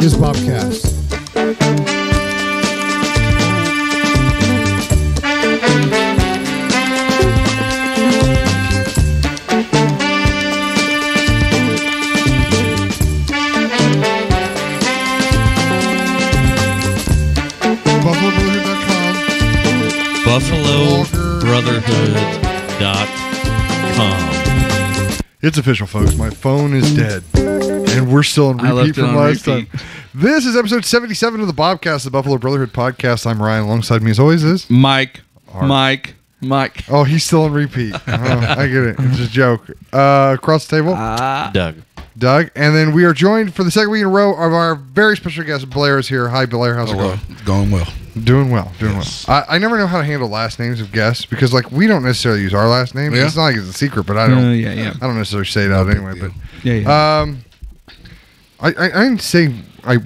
is BOBcast. BuffaloBrotherhood.com. It's official, folks. My phone is dead. And we're still on repeat from last time. This is episode 77 of the BOBcast, the Buffalo Brotherhood podcast. I'm Ryan. Alongside me, as always, is Mike. Oh, he's still on repeat. Oh, I get it. It's a joke. Across the table, Doug. And then we are joined for the second week in a row of our very special guest, Blair is here. Hi, Blair. How's it going? Going well. Doing well. I never know how to handle last names of guests because, like, we don't necessarily use our last name. Yeah. It's not like it's a secret, but I don't. I don't necessarily say it out anyway. But I didn't say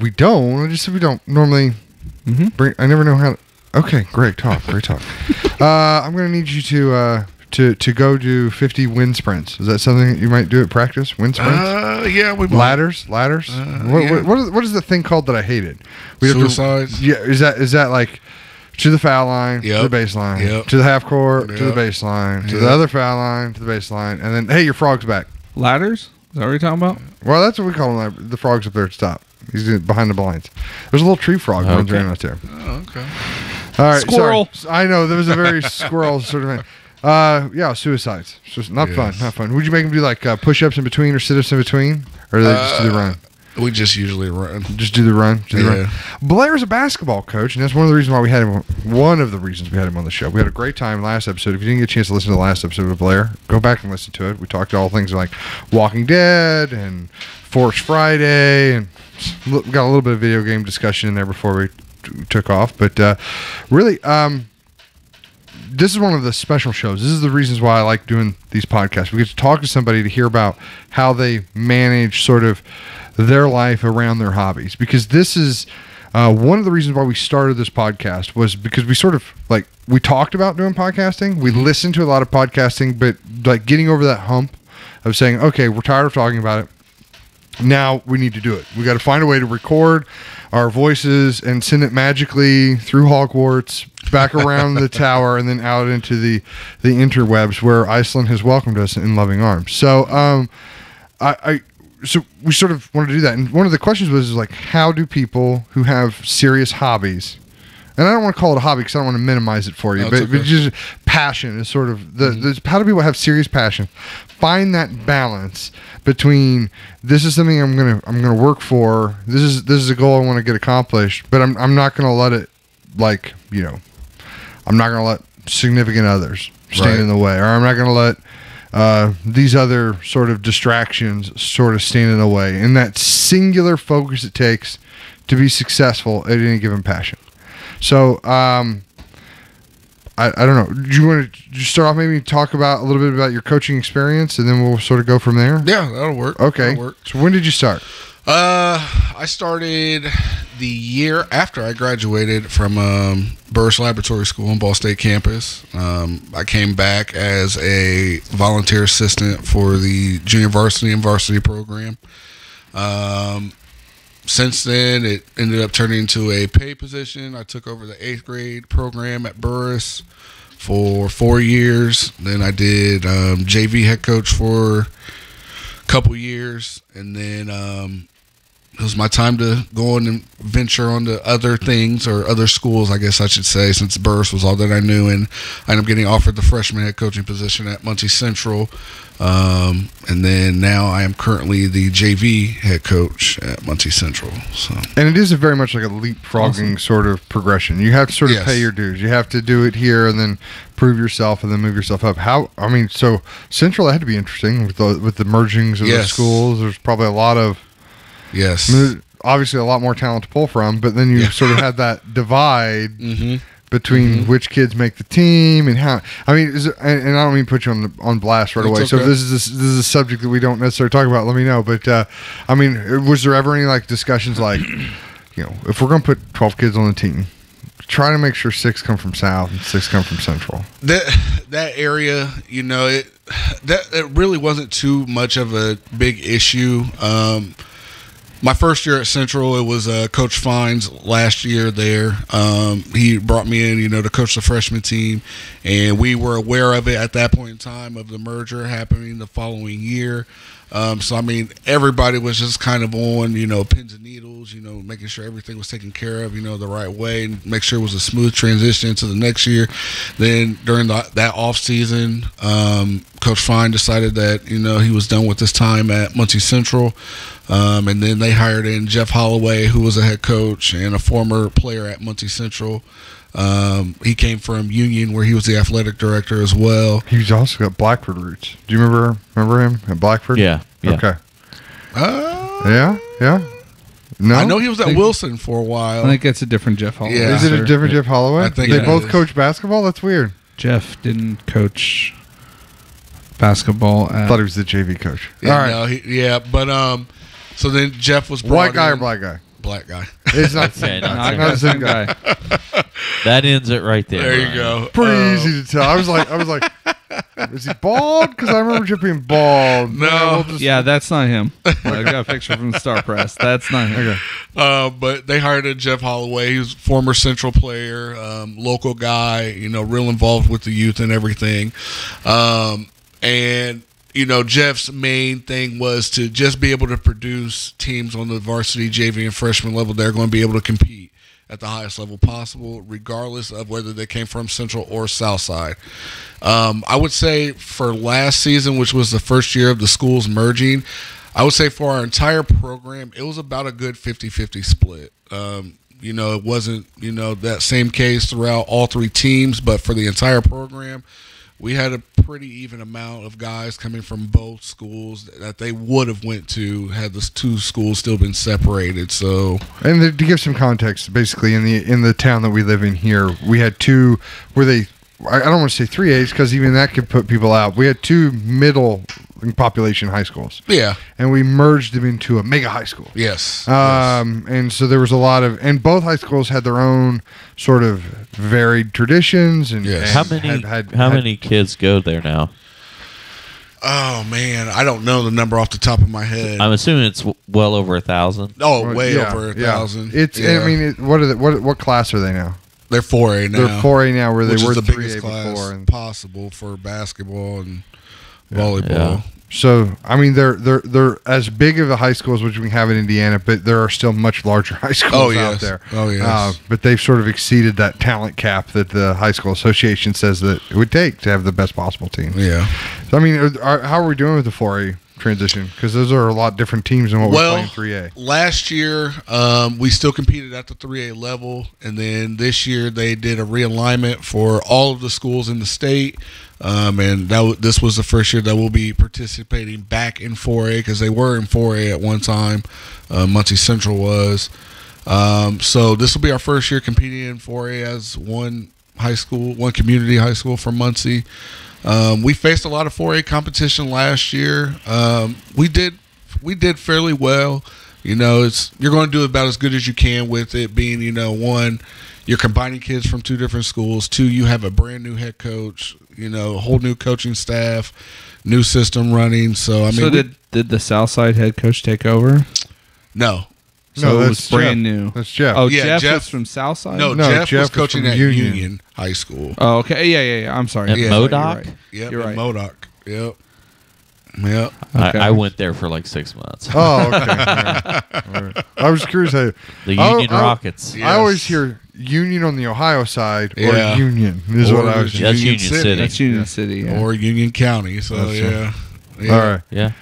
we don't. I just said we don't normally bring. I never know how to. Okay, great talk. I'm going to need you to go do 50 wind sprints. Is that something that you might do at practice? Wind sprints? Yeah, we might. Ladders. What is the thing called that I hated? Suicides. Yeah, is that like to the foul line, to the baseline, to the half court, to the baseline, to the other foul line, to the baseline, and then hey, your frog's back. Ladders? Is that what you're talking about? Well, that's what we call them. The frog's up there at the top. He's behind the blinds. There's a little tree frog runs around out there. Oh, okay. All right, squirrel. Sorry. I know there was a very squirrel sort of thing. Suicides. So not fun. Would you make them do like push-ups in between or sit-ups in between, or do they just do the run? We just usually run. Just do the run. Blair's a basketball coach, and that's one of the reasons why we had him. One of the reasons we had him on the show. We had a great time last episode. If you didn't get a chance to listen to the last episode of Blair, go back and listen to it. We talked all things like Walking Dead and Force Friday, and we got a little bit of video game discussion in there before we took off. But really, this is one of the special shows. This is the reasons why I like doing these podcasts. We get to talk to somebody to hear about how they manage sort of their life around their hobbies, because this is one of the reasons why we started this podcast was because we sort of like we talked about doing podcasting. We listened to a lot of podcasting, but like getting over that hump of saying, okay, we're tired of talking about it. Now we need to do it. We got to find a way to record our voices and send it magically through Hogwarts back around the tower and then out into the interwebs where Iceland has welcomed us in loving arms. So so we sort of want to do that. And one of the questions was like, how do people who have serious hobbies, and I don't want to call it a hobby because I don't want to minimize it for you, but just passion is sort of how do people have serious passion find that balance between this is something I'm gonna work for, this is a goal I want to get accomplished, but I'm not gonna let it, like, you know, I'm not gonna let significant others stand in the way, or I'm not gonna let these other sort of distractions sort of stand in the way, and that singular focus it takes to be successful at any given passion. So I don't know. Do you want to start off, maybe talk about a little bit about your coaching experience, and then we'll sort of go from there? Yeah, that'll work. Okay. So when did you start? I started the year after I graduated from Burris Laboratory School on Ball State campus. I came back as a volunteer assistant for the junior varsity and varsity program. Since then, it ended up turning into a paid position. I took over the 8th grade program at Burris for 4 years. Then I did JV head coach for a couple years. And then it was my time to go on and venture onto other things, or other schools, I guess I should say, since Burris was all that I knew. And I ended up getting offered the freshman head coaching position at Muncie Central. And then now I am currently the JV head coach at Muncie Central. So, and it is very much like a leapfrogging sort of progression. You have to sort of pay your dues. You have to do it here and then prove yourself and then move yourself up. So Central, that had to be interesting with the mergings of the schools. There's probably a lot of obviously a lot more talent to pull from, but then you sort of had that divide between which kids make the team and how. I mean, and I don't mean to put you on blast right away. Okay. So if this is a subject that we don't necessarily talk about, let me know. But I mean, was there ever any like discussions like, you know, if we're going to put 12 kids on the team, try to make sure 6 come from South and 6 come from Central. That area, you know, it really wasn't too much of a big issue. My first year at Central, it was Coach Fine's last year there. He brought me in, to coach the freshman team, and we were aware of it at that point in time of the merger happening the following year. So, everybody was just kind of on, pins and needles, making sure everything was taken care of, the right way, and make sure it was a smooth transition to the next year. Then during that off season, Coach Fine decided that, he was done with his time at Muncie Central. And then they hired in Jeff Holloway, who was a head coach and a former player at Muncie Central. He came from Union, where he was the athletic director as well. He's also got Blackford roots. Do you remember him at Blackford? Yeah. Okay. Yeah. No, I know he was at Wilson for a while. I think it's a different Jeff Holloway. Yeah. Is it a different Jeff Holloway? I think they it both is. coach basketball. That's weird. Jeff didn't coach basketball. I thought he was the JV coach. Yeah, All right. no, but so then Jeff was brought White guy in. or black guy? Black guy. It's not the Okay, same not guy. the Not the same guy. That ends it right there. There you Ryan. go. Pretty easy to tell. I was like, is he bald? Because I remember Jeff being bald. No. Yeah, that's not him. I got a picture from the Star Press. That's not him. Okay. But they hired a Jeff Holloway. He was a former Central player, local guy, real involved with the youth and everything. And Jeff's main thing was to just be able to produce teams on the varsity, JV, and freshman level that are going to be able to compete at the highest level possible, regardless of whether they came from Central or Southside. I would say for last season, which was the first year of the schools merging, I would say for our entire program, it was about a good 50-50 split. It wasn't, that same case throughout all three teams, but for the entire program, we had a pretty even amount of guys coming from both schools that they would have went to had the two schools still been separated. So, and to give some context, basically in the town that we live in here, we had two where they. I don't want to say 3As because even that could put people out. We had two middle population high schools. yeah. And we merged them into a mega high school. Yes. And so there was a lot of, and both high schools had their own sort of varied traditions. And, Yes. and How many kids go there now? Oh man, I don't know the number off the top of my head. I'm assuming it's well over 1,000. Oh, way Yeah, over yeah. 1,000. It's. Yeah. I mean, what class are they now? They're 4A now. They're 4A now, where they which were is the 3A biggest class before. And possible for basketball and volleyball. Yeah. so, I mean, they're as big of a high school as which we have in Indiana, but there are still much larger high schools Oh, out yes. there. Oh, yes. But they've sort of exceeded that talent cap that the high school association says that it would take to have the best possible team. Yeah. So, I mean, how are we doing with the 4A transition? Because those are a lot different teams than what we play in 3A. Last year, we still competed at the 3A level, and then this year they did a realignment for all of the schools in the state, and this was the first year that we'll be participating back in 4A because they were in 4A at one time. Muncie Central was. So this will be our first year competing in 4A as one community high school from Muncie. We faced a lot of 4A competition last year. We did fairly well. You're going to do about as good as you can with it being, one, you're combining kids from two different schools. Two, you have a brand new head coach, a whole new coaching staff, new system running. So, I mean, did the Southside head coach take over? No. So it was that's brand Jeff. new. That's Jeff. Oh, Yeah, Jeff Jeff- was from Southside? No, No, Jeff was was coaching from at Union. Union High School. Oh, okay. Yeah. I'm sorry. At Yeah, Modoc? Yep, You're in right. Modoc. Yep. Yep. Okay. I went there for like 6 months. Oh, okay. All right. I was curious. The Union Rockets. Yeah. I always hear Union on the Ohio side Yeah. or Union is what I was. Union That's Union City. City. That's Union City. Yeah. Or Union County. So, That's yeah. All right. Yeah.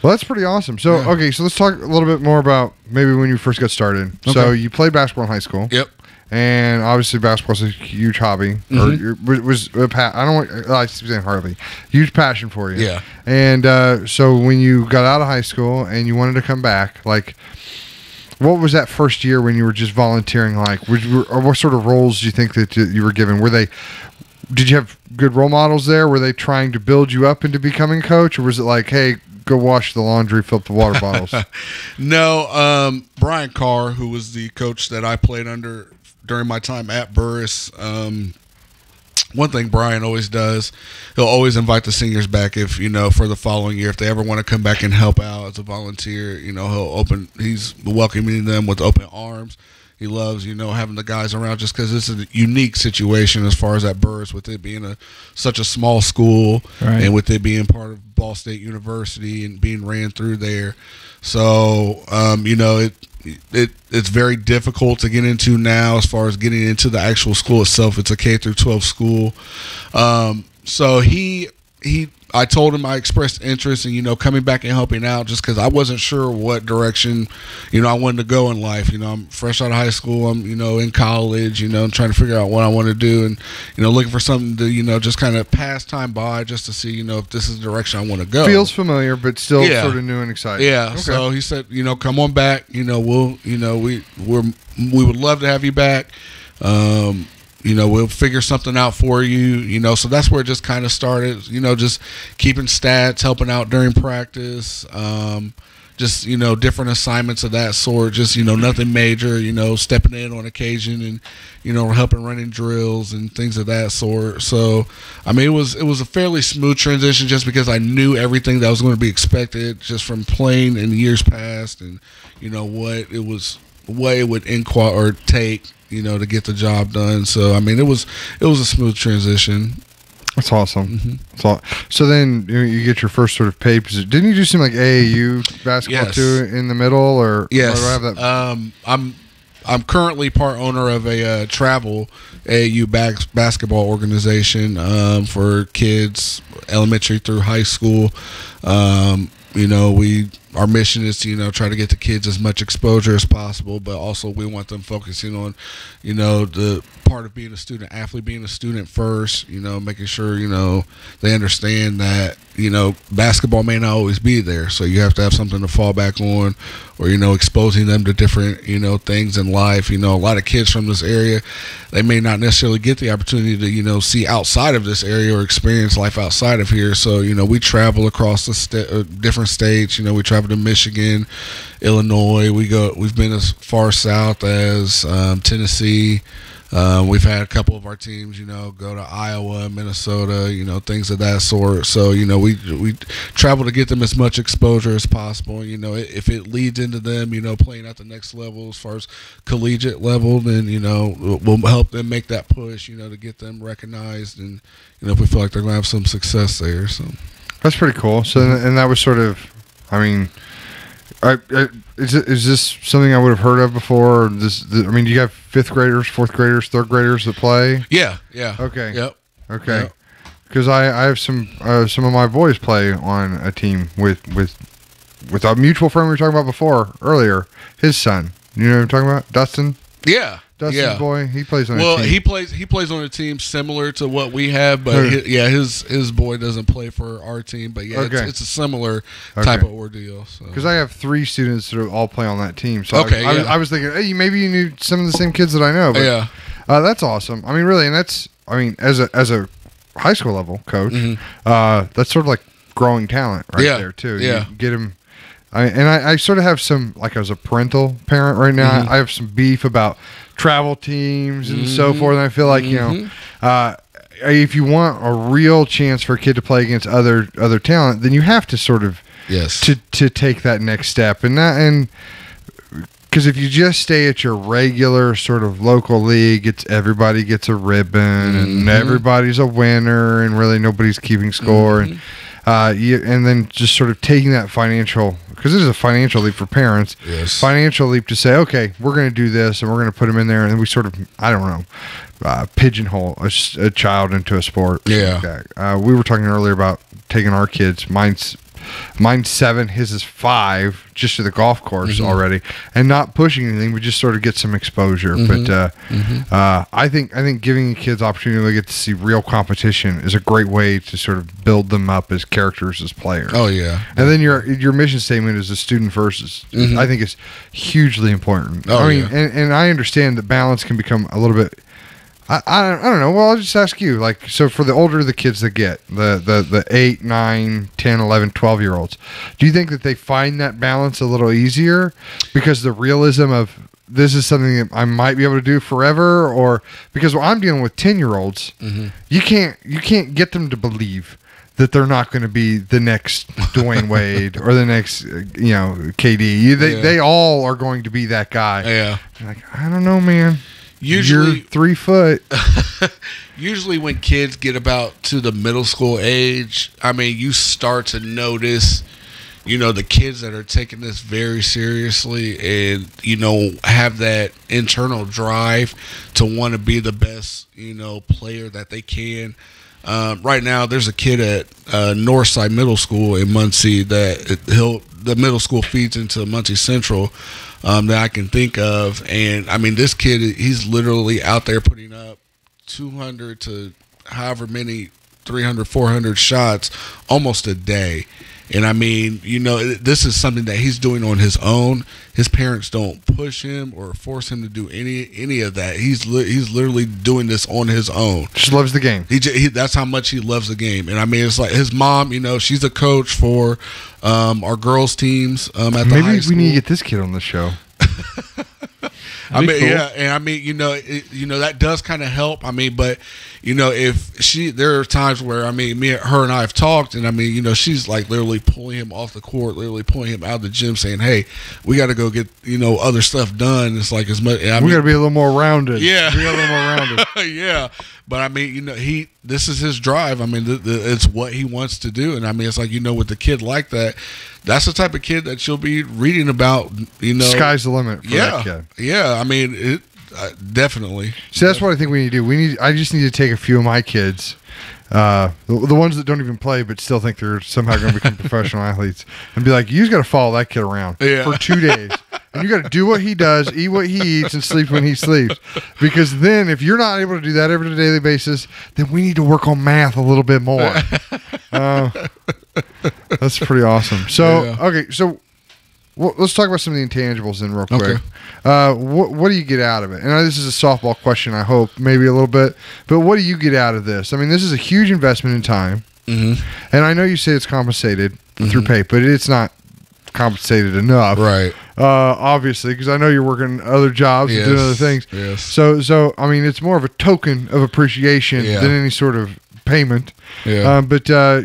Well, that's pretty awesome. So, Yeah. okay, so let's talk a little bit more about maybe when you first got started. So, Okay. you played basketball in high school. Yep. And obviously, basketball's a huge hobby, was I don't want I keep saying hardly huge passion for you. Yeah. And so when you got out of high school and you wanted to come back, like, what was that first year when you were just volunteering like? Or what sort of roles do you think that you were given? Did you have good role models there? Were they trying to build you up into becoming a coach, or was it like, hey, go wash the laundry, fill up the water bottles? No, Brian Carr, who was the coach that I played under during my time at Burris, one thing Brian always does, he'll always invite the seniors back if, for the following year, if they ever want to come back and help out as a volunteer, he's welcoming them with open arms. He loves, having the guys around just because it's a unique situation as far as at Burris, with it being such a small school, right, and with it being part of Ball State University and being ran through there. So, it's very difficult to get into now as far as getting into the actual school itself. It's a K through 12 school. So I told him I expressed interest in, coming back and helping out just because I wasn't sure what direction, I wanted to go in life. I'm fresh out of high school. I'm, in college, trying to figure out what I want to do and, looking for something to, just kind of pass time by just to see, if this is the direction I want to go. Feels familiar, but still sort of new and exciting. Yeah. Okay. So he said, come on back. We would love to have you back. We'll figure something out for you, so that's where it just kind of started, just keeping stats, helping out during practice, just, different assignments of that sort, just, nothing major, stepping in on occasion and, helping running drills and things of that sort. So, I mean, it was a fairly smooth transition just because I knew everything that was going to be expected just from playing in years past and, what it would take, to get the job done. So, I mean, it was a smooth transition. That's awesome. Mm-hmm. So then you get your first sort of paid position. Didn't you do some like AAU basketball too in the middle, or yes? Or do I have that? I'm currently part owner of a travel AAU basketball organization for kids elementary through high school. Our mission is to, try to get the kids as much exposure as possible, but also we want them focusing on, the part of being a student athlete, being a student first, making sure, they understand that, basketball may not always be there. So you have to have something to fall back on or, exposing them to different, things in life. A lot of kids from this area, they may not necessarily get the opportunity to, see outside of this area or experience life outside of here. So, we travel across the different states. We travel to Michigan, Illinois. We've been as far south as Tennessee. We've had a couple of our teams, go to Iowa, Minnesota, things of that sort. So, we travel to get them as much exposure as possible. If it leads into them, playing at the next level as far as collegiate level, then, we'll help them make that push, to get them recognized. And, if we feel like they're going to have some success there. So that's pretty cool. So, and that was sort of, I mean, is this something I would have heard of before? Do you have fifth graders, fourth graders, third graders that play? Yeah. Okay. Yep. Okay. Yep. Because I have some of my boys play on a team with a mutual friend we were talking about earlier. His son. You know what I'm talking about? Dustin. Yeah. Dustin's boy. He plays on a team. Well, he plays on a team similar to what we have, but his boy doesn't play for our team. But it's a similar type of ordeal. Because I have 3 students that all play on that team. So I was thinking, hey, maybe you knew some of the same kids that I know. But, that's awesome. I mean, really, and that's as a high school level coach, that's sort of like growing talent there too. Yeah. You get them. I sort of have some, like, as a parental parent right now, I have some beef about travel teams and so forth. And I feel like, if you want a real chance for a kid to play against other talent, then you have to sort of to take that next step. And because if you just stay at your regular sort of local league, everybody gets a ribbon and everybody's a winner and really nobody's keeping score. And then just sort of taking that financial, because this is a financial leap for parents, financial leap to say, okay, we're going to do this and we're going to put them in there, and then we sort of, I don't know, pigeonhole a child into a sport. Yeah. We were talking earlier about taking our kids, mine's 7, his is 5, just to the golf course already, and not pushing anything. We just sort of get some exposure. But I think giving kids opportunity to get to see real competition is a great way to sort of build them up as characters, as players. Oh yeah. And then your mission statement is a student first. I think it's hugely important. Oh, I mean, and I understand that balance can become a little bit. I don't know. Well, I'll just ask you. Like, so for the older the kids that get, the 8, 9, 10, 11, 12-year-olds, do you think that they find that balance a little easier because the realism of this is something that I might be able to do forever, or because when I'm dealing with 10-year-olds, you can't get them to believe that they're not going to be the next Dwayne Wade or the next, KD. They all are going to be that guy. Yeah. Like, I don't know, man. Usually, you're 3 foot. Usually when kids get about to the middle school age, I mean, you start to notice, the kids that are taking this very seriously and, have that internal drive to want to be the best, player that they can. Right now, there's a kid at Northside Middle School in Muncie that the middle school feeds into Muncie Central that I can think of. And, I mean, this kid, he's literally out there putting up 200 to however many, 300, 400 shots almost a day. And I mean, this is something that he's doing on his own. His parents don't push him or force him to do any of that. He's literally doing this on his own. Just loves the game. That's how much he loves the game. And I mean, it's like his mom. She's a coach for our girls teams at the high school. Maybe we need to get this kid on the show. I mean, cool. yeah, and I mean, that does kind of help. I mean, but there are times where I mean, her and I have talked, and I mean, she's like literally pulling him off the court, literally pulling him out of the gym, saying, "Hey, we got to go get other stuff done." It's like as much. We got to be a little more rounded. Yeah, we got a little more rounded. Yeah, but I mean, this is his drive. I mean, it's what he wants to do, and I mean, it's like with a kid like that. That's the type of kid that you'll be reading about, Sky's the limit for that kid. Yeah, I mean, definitely. See, that's what I think we need to do. I just need to take a few of my kids, the ones that don't even play but still think they're somehow going to become professional athletes, and be like, you just got to follow that kid around for 2 days. And you got to do what he does, eat what he eats, and sleep when he sleeps. Because then if you're not able to do that on a daily basis, then we need to work on math a little bit more. That's pretty awesome. So, okay, so let's talk about some of the intangibles then real quick. Okay. What do you get out of it? And I know this is a softball question, I hope, maybe a little bit. But what do you get out of this? I mean, this is a huge investment in time. Mm-hmm. And I know you say it's compensated through pay, but it's not compensated enough. Right. Obviously, because I know you're working other jobs and doing other things. Yes. So I mean, it's more of a token of appreciation than any sort of payment. Yeah.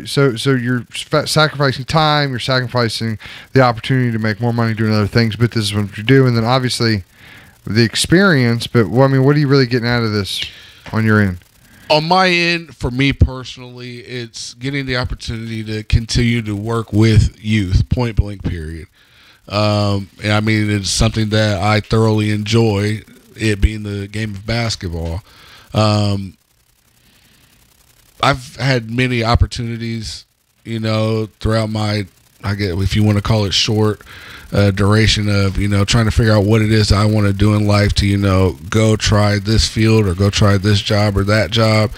So you're sacrificing time, you're sacrificing the opportunity to make more money doing other things, but this is what you do. And then obviously the experience, but what are you really getting out of this on your end? On my end, for me personally, it's getting the opportunity to continue to work with youth, point blank, period. And I mean, it's something that I thoroughly enjoy, it being the game of basketball. I've had many opportunities, throughout my, I guess, if you want to call it short duration of, trying to figure out what it is I want to do in life to, go try this field or go try this job or that job.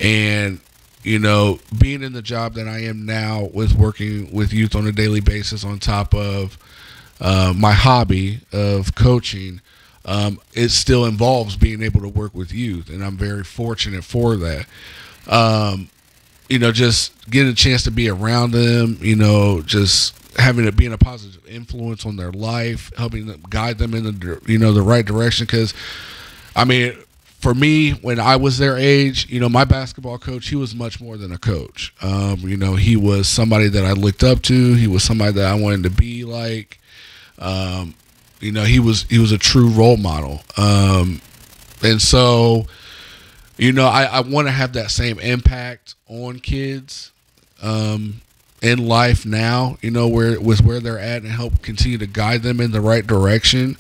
And, being in the job that I am now with working with youth on a daily basis on top of my hobby of coaching, it still involves being able to work with youth. And I'm very fortunate for that. Just getting a chance to be around them, just having it being a positive influence on their life, helping them guide them in the right direction. Because, I mean, for me, when I was their age, my basketball coach, he was much more than a coach. He was somebody that I looked up to. He was somebody that I wanted to be like. He was a true role model. And so, I want to have that same impact on kids in life now, where they're at, and help continue to guide them in the right direction.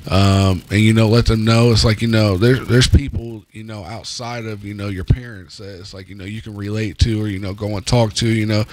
And, let them know it's like, there's people, outside of, your parents that it's like, you can relate to or, go and talk to,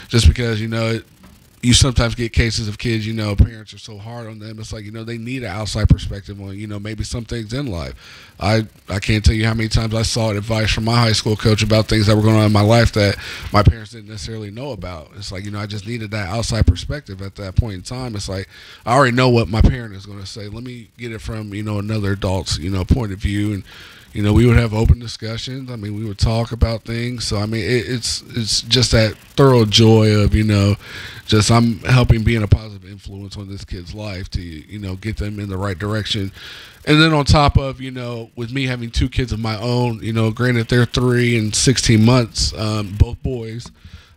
just because, you sometimes get cases of kids, parents are so hard on them. It's like, they need an outside perspective on, maybe some things in life. I can't tell you how many times I sought advice from my high school coach about things that were going on in my life that my parents didn't necessarily know about. It's like, I just needed that outside perspective at that point in time. It's like, I already know what my parent is going to say. Let me get it from, another adult's, point of view. And, we would have open discussions. I mean, we would talk about things. So I mean, it's just that thorough joy of just I'm helping being a positive influence on this kid's life to get them in the right direction. And then on top of with me having 2 kids of my own, granted they're 3 and 16 months, both boys,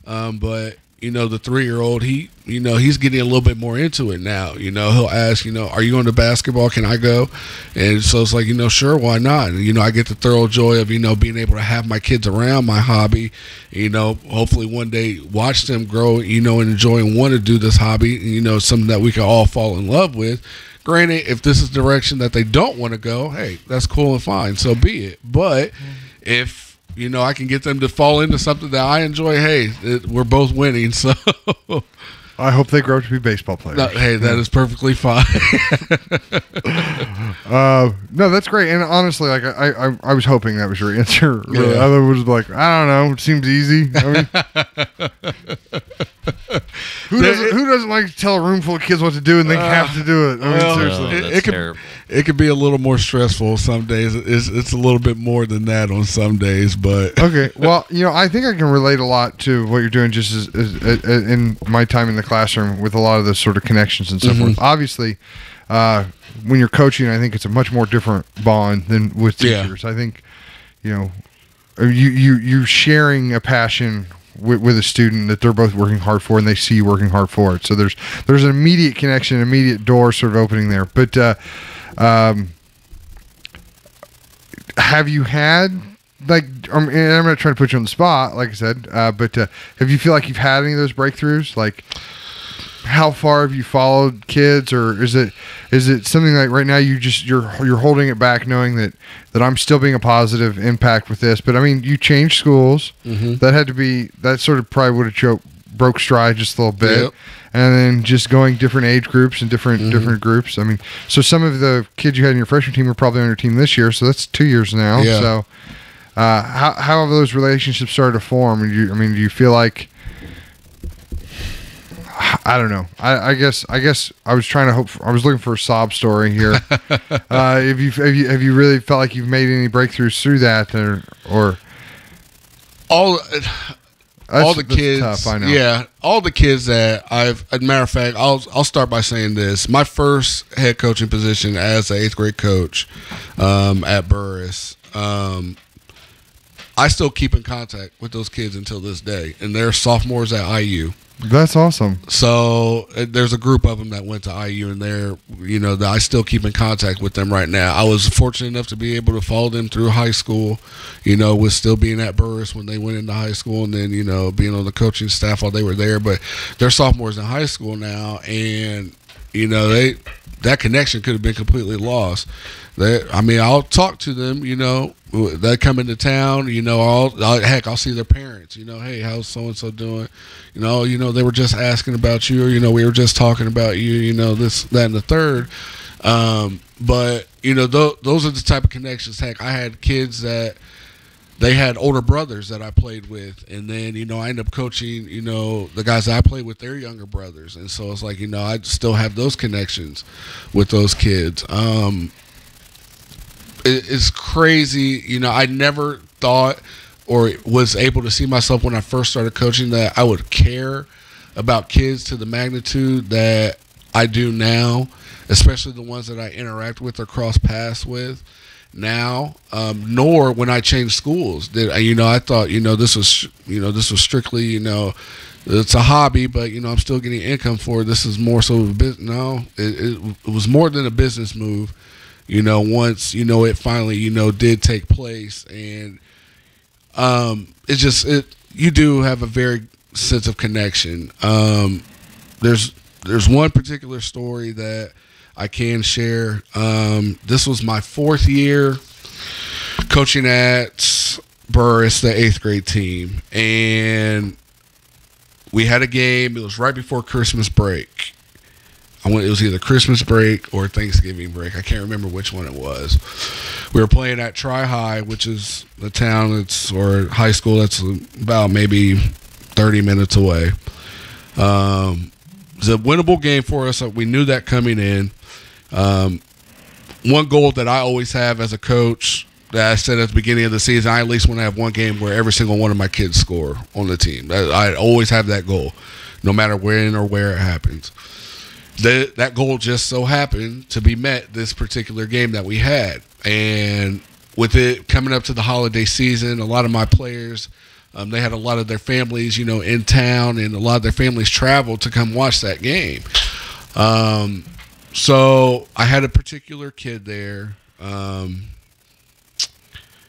but the 3-year-old, he's getting a little bit more into it now. He'll ask, are you going to basketball? Can I go? And so it's like, sure, why not? And, I get the thorough joy of, being able to have my kids around my hobby, hopefully one day watch them grow, and enjoy and want to do this hobby, something that we can all fall in love with. Granted, if this is the direction that they don't want to go, hey, that's cool and fine. So be it. But if I can get them to fall into something that I enjoy, hey, we're both winning. So I hope they grow up to be baseball players. No, hey, that is perfectly fine. No, that's great. And honestly, like I was hoping that was your answer. Really. Yeah. I was like, I don't know. It seems easy. I mean, who doesn't like to tell a room full of kids what to do and they have to do it? I mean, seriously, that's terrible. It could be a little more stressful some days. It's a little bit more than that on some days, but okay. Well, I think I can relate a lot to what you're doing just as in my time in the classroom with a lot of those sort of connections and so forth. Obviously, when you're coaching, I think it's a much more different bond than with teachers. I think, you sharing a passion with a student that they're both working hard for, and they see you working hard for it. So there's an immediate connection, an immediate door sort of opening there. But have you had and I'm not trying to put you on the spot, like I said, but have you feel like you've had any of those breakthroughs? Like, how far have you followed kids, or is it something like right now you're holding it back, knowing that I'm still being a positive impact with this? But I mean, you changed schools. That sort of probably would have broke stride just a little bit. Yep. And then just going different age groups and different groups. I mean, so some of the kids you had in your freshman team are probably on your team this year, so that's 2 years now. Yeah. So how have those relationships started to form? Do you feel like, I don't know. I guess I was trying to I was looking for a sob story here. Have you really felt like you've made any breakthroughs through that, or all the kids? Tough, I know. Yeah, all the kids that I've. As a matter of fact, I'll start by saying this: my first head coaching position as an 8th grade coach at Burris. I still keep in contact with those kids until this day, and they're sophomores at IU. That's awesome. So there's a group of them that went to IU, and that I still keep in contact with them right now. I was fortunate enough to be able to follow them through high school, with still being at Burris when they went into high school, and then, being on the coaching staff while they were there. But they're sophomores in high school now, and, that connection could have been completely lost. I'll talk to them, they come into town, I'll see their parents, hey, how's so-and-so doing? They were just asking about you, or, we were just talking about you, this, that, and the third. But, those are the type of connections. Heck, I had kids that they had older brothers that I played with, and then, I ended up coaching, the guys that I played with, their younger brothers. And so it's like, I still have those connections with those kids. It's crazy. I never thought or was able to see myself when I first started coaching that I would care about kids to the magnitude that I do now, especially the ones that I interact with or cross paths with now, nor when I changed schools. That I thought this was strictly it's a hobby, but I'm still getting income for it. This is more so of a business. No, it was more than a business move. Once it finally did take place, and you do have a very sense of connection. There's one particular story that I can share. This was my 4th year coaching at Burris, the 8th grade team, and we had a game. It was right before Christmas break. It was either Christmas break or Thanksgiving break. I can't remember which one it was. We were playing at Tri-High, which is a town or high school that's about maybe 30 minutes away. It was a winnable game for us. We knew that coming in. One goal that I always have as a coach that I said at the beginning of the season, I at least want to have one game where every single one of my kids score on the team. I always have that goal, no matter when or where it happens. That goal just so happened to be met this particular game that we had. And with it coming up to the holiday season, a lot of my players, they had a lot of their families, in town, and a lot of their families traveled to come watch that game. So I had a particular kid there.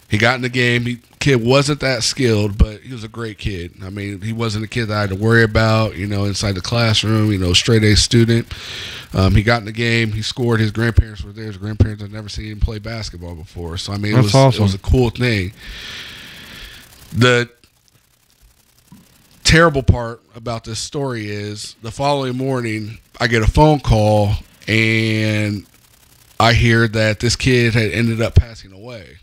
He got in the game. Kid wasn't that skilled, but he was a great kid. I mean, he wasn't a kid that I had to worry about, inside the classroom, straight A student. He got in the game. He scored. His grandparents were there. His grandparents had never seen him play basketball before. So, I mean, it was a cool thing. The terrible part about this story is the following morning, I get a phone call, and I hear that this kid had ended up passing away.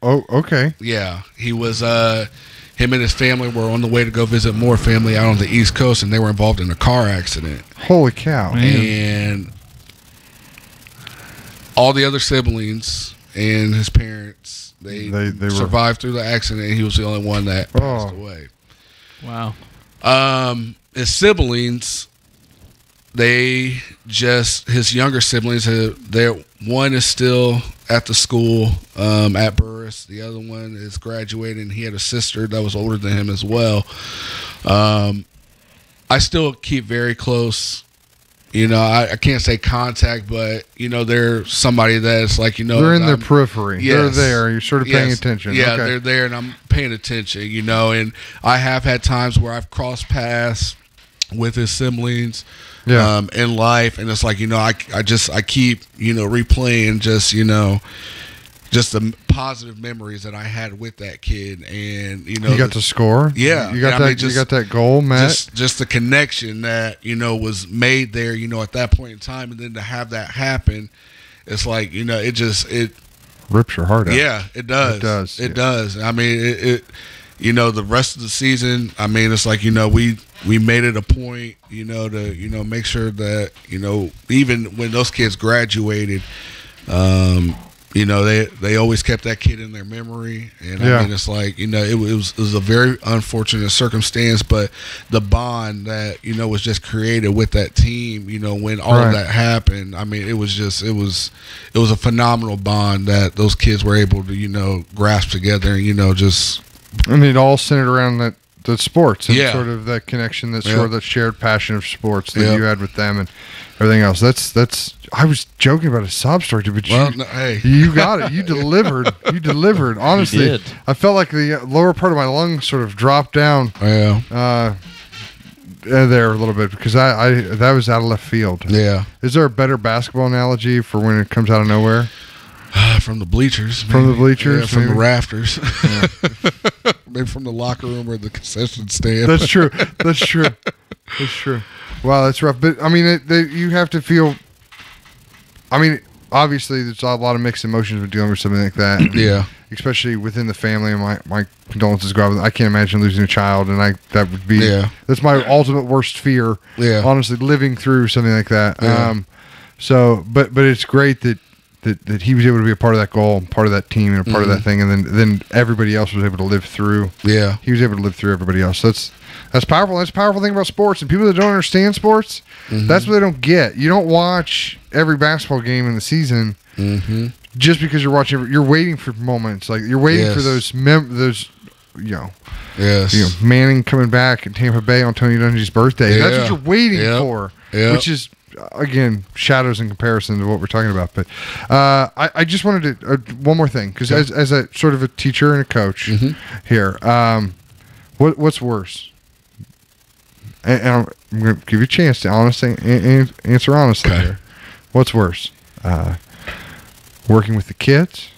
Oh, okay. Yeah, he was. Him and his family were on the way to go visit more family out on the East Coast, and they were involved in a car accident. Holy cow! And all the other siblings and his parents, they survived through the accident. And he was the only one that passed away. Wow. His siblings, his younger siblings, one is still at the school at Burris. The other one is graduating. He had a sister that was older than him as well. I still keep very close. I can't say contact, but they're somebody that's like they're in their periphery. Yes, they're there. You're sort of paying attention. Yeah, okay. They're there, and I'm paying attention. And I have had times where I've crossed paths with his siblings. Yeah. In life, and it's like I keep replaying just the positive memories that I had with that kid, and you got to score. Yeah, you got that. You got that goal, Matt. Just the connection that was made there, at that point in time, and then to have that happen, it's like it rips your heart out. Yeah, it does. It does. I mean, it the rest of the season, I mean, it's like, we made it a point, to, make sure that, even when those kids graduated, they always kept that kid in their memory. And I mean, it's like, it was a very unfortunate circumstance, but the bond that, was just created with that team, when all of that happened, I mean, it was a phenomenal bond that those kids were able to, grasp together and, and it all centered around the sports and Yeah. sort of that connection, that Yeah. sort of that shared passion of sports that Yeah. you had with them and everything else. That's. I was joking about a sob story, but you got it. You delivered. You delivered. Honestly, You did. I felt like the lower part of my lungs sort of dropped down. Yeah. There a little bit because I that was out of left field. Yeah. Is there a better basketball analogy for when it comes out of nowhere? From the bleachers. From the bleachers, Yeah, from maybe? the rafters. Maybe from the locker room or the concession stand. That's true. That's true. That's true. Wow, that's rough. But I mean, you have to feel. I mean, obviously, there's a lot of mixed emotions with dealing with something like that. Yeah. Especially within the family, and my condolences go out. I can't imagine losing a child, and that would be. Yeah. That's my ultimate worst fear. Yeah. Honestly, living through something like that. Yeah. So, but it's great that he was able to be a part of that goal, part of that team, and a part of that thing, and then everybody else was able to live through. Yeah. He was able to live through everybody else. That's powerful. That's a powerful thing about sports. And people that don't understand sports, that's what they don't get. You don't watch every basketball game in the season just because you're watching. You're waiting for moments, like you're waiting for those Yes. Manning coming back in Tampa Bay on Tony Dungy's birthday. Yeah. That's what you're waiting for, Yep. which is. Again, shadows in comparison to what we're talking about. But I just wanted to one more thing, because as a sort of a teacher and a coach here, what's worse? And I'm going to give you a chance to honestly answer honestly here. What's worse, working with the kids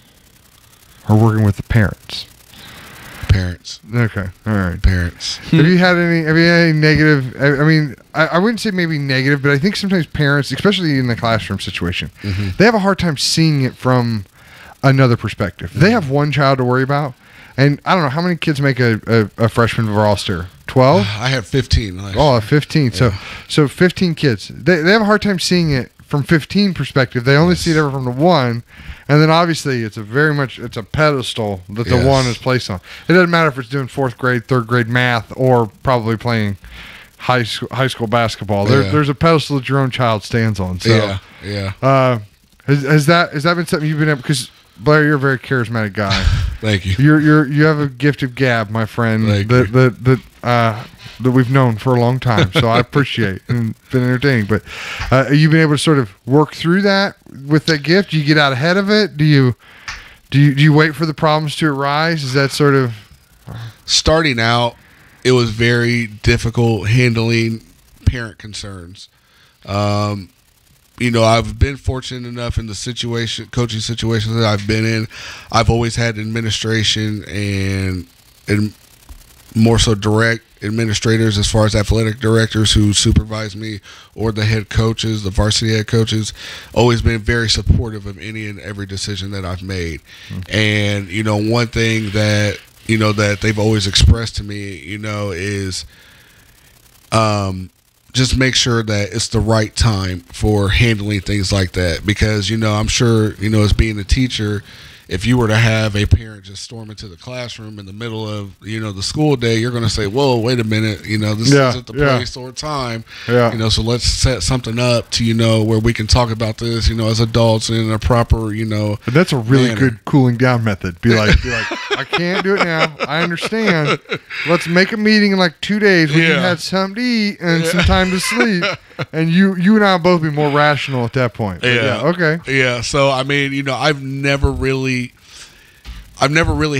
or working with the parents? Parents. Okay, all right. Parents. Have you had any negative? I mean, I wouldn't say maybe negative, but I think sometimes parents, especially in the classroom situation, they have a hard time seeing it from another perspective. They have one child to worry about, and I don't know how many kids make a freshman roster. 12? I had 15 last year. Oh, 15. So 15 kids. They have a hard time seeing it from 15 perspective. They only see it ever from the 1. And then obviously it's a pedestal that the 1 is placed on. It doesn't matter if it's doing 4th grade, 3rd grade math, or probably playing high school basketball. There's a pedestal that your own child stands on. So has that been something you've been able, because Blair, you're a very charismatic guy. Thank you. You have a gift of gab, my friend, that we've known for a long time. So I appreciate and been entertaining. But you've been able to sort of work through that with that gift. Do you get out ahead of it? Do you wait for the problems to arise? Is that sort of starting out? It was very difficult handling parent concerns. I've been fortunate enough in the coaching situations that I've been in. I've always had administration and more so direct administrators as far as athletic directors who supervise me, or the head coaches, the varsity head coaches, always been very supportive of any and every decision that I've made. And, one thing that, that they've always expressed to me, is just make sure that it's the right time for handling things like that. Because, I'm sure, as being a teacher, if you were to have a parent just storm into the classroom in the middle of, the school day, you're going to say, whoa, wait a minute, this isn't the place or time. Yeah. So let's set something up to, where we can talk about this, as adults in a proper, And that's a really good cooling down method. Be like, I can't do it now. I understand. Let's make a meeting in like 2 days when you had something to eat and some time to sleep. And you and I will both be more rational at that point. But okay. Yeah. So, I mean, I've never really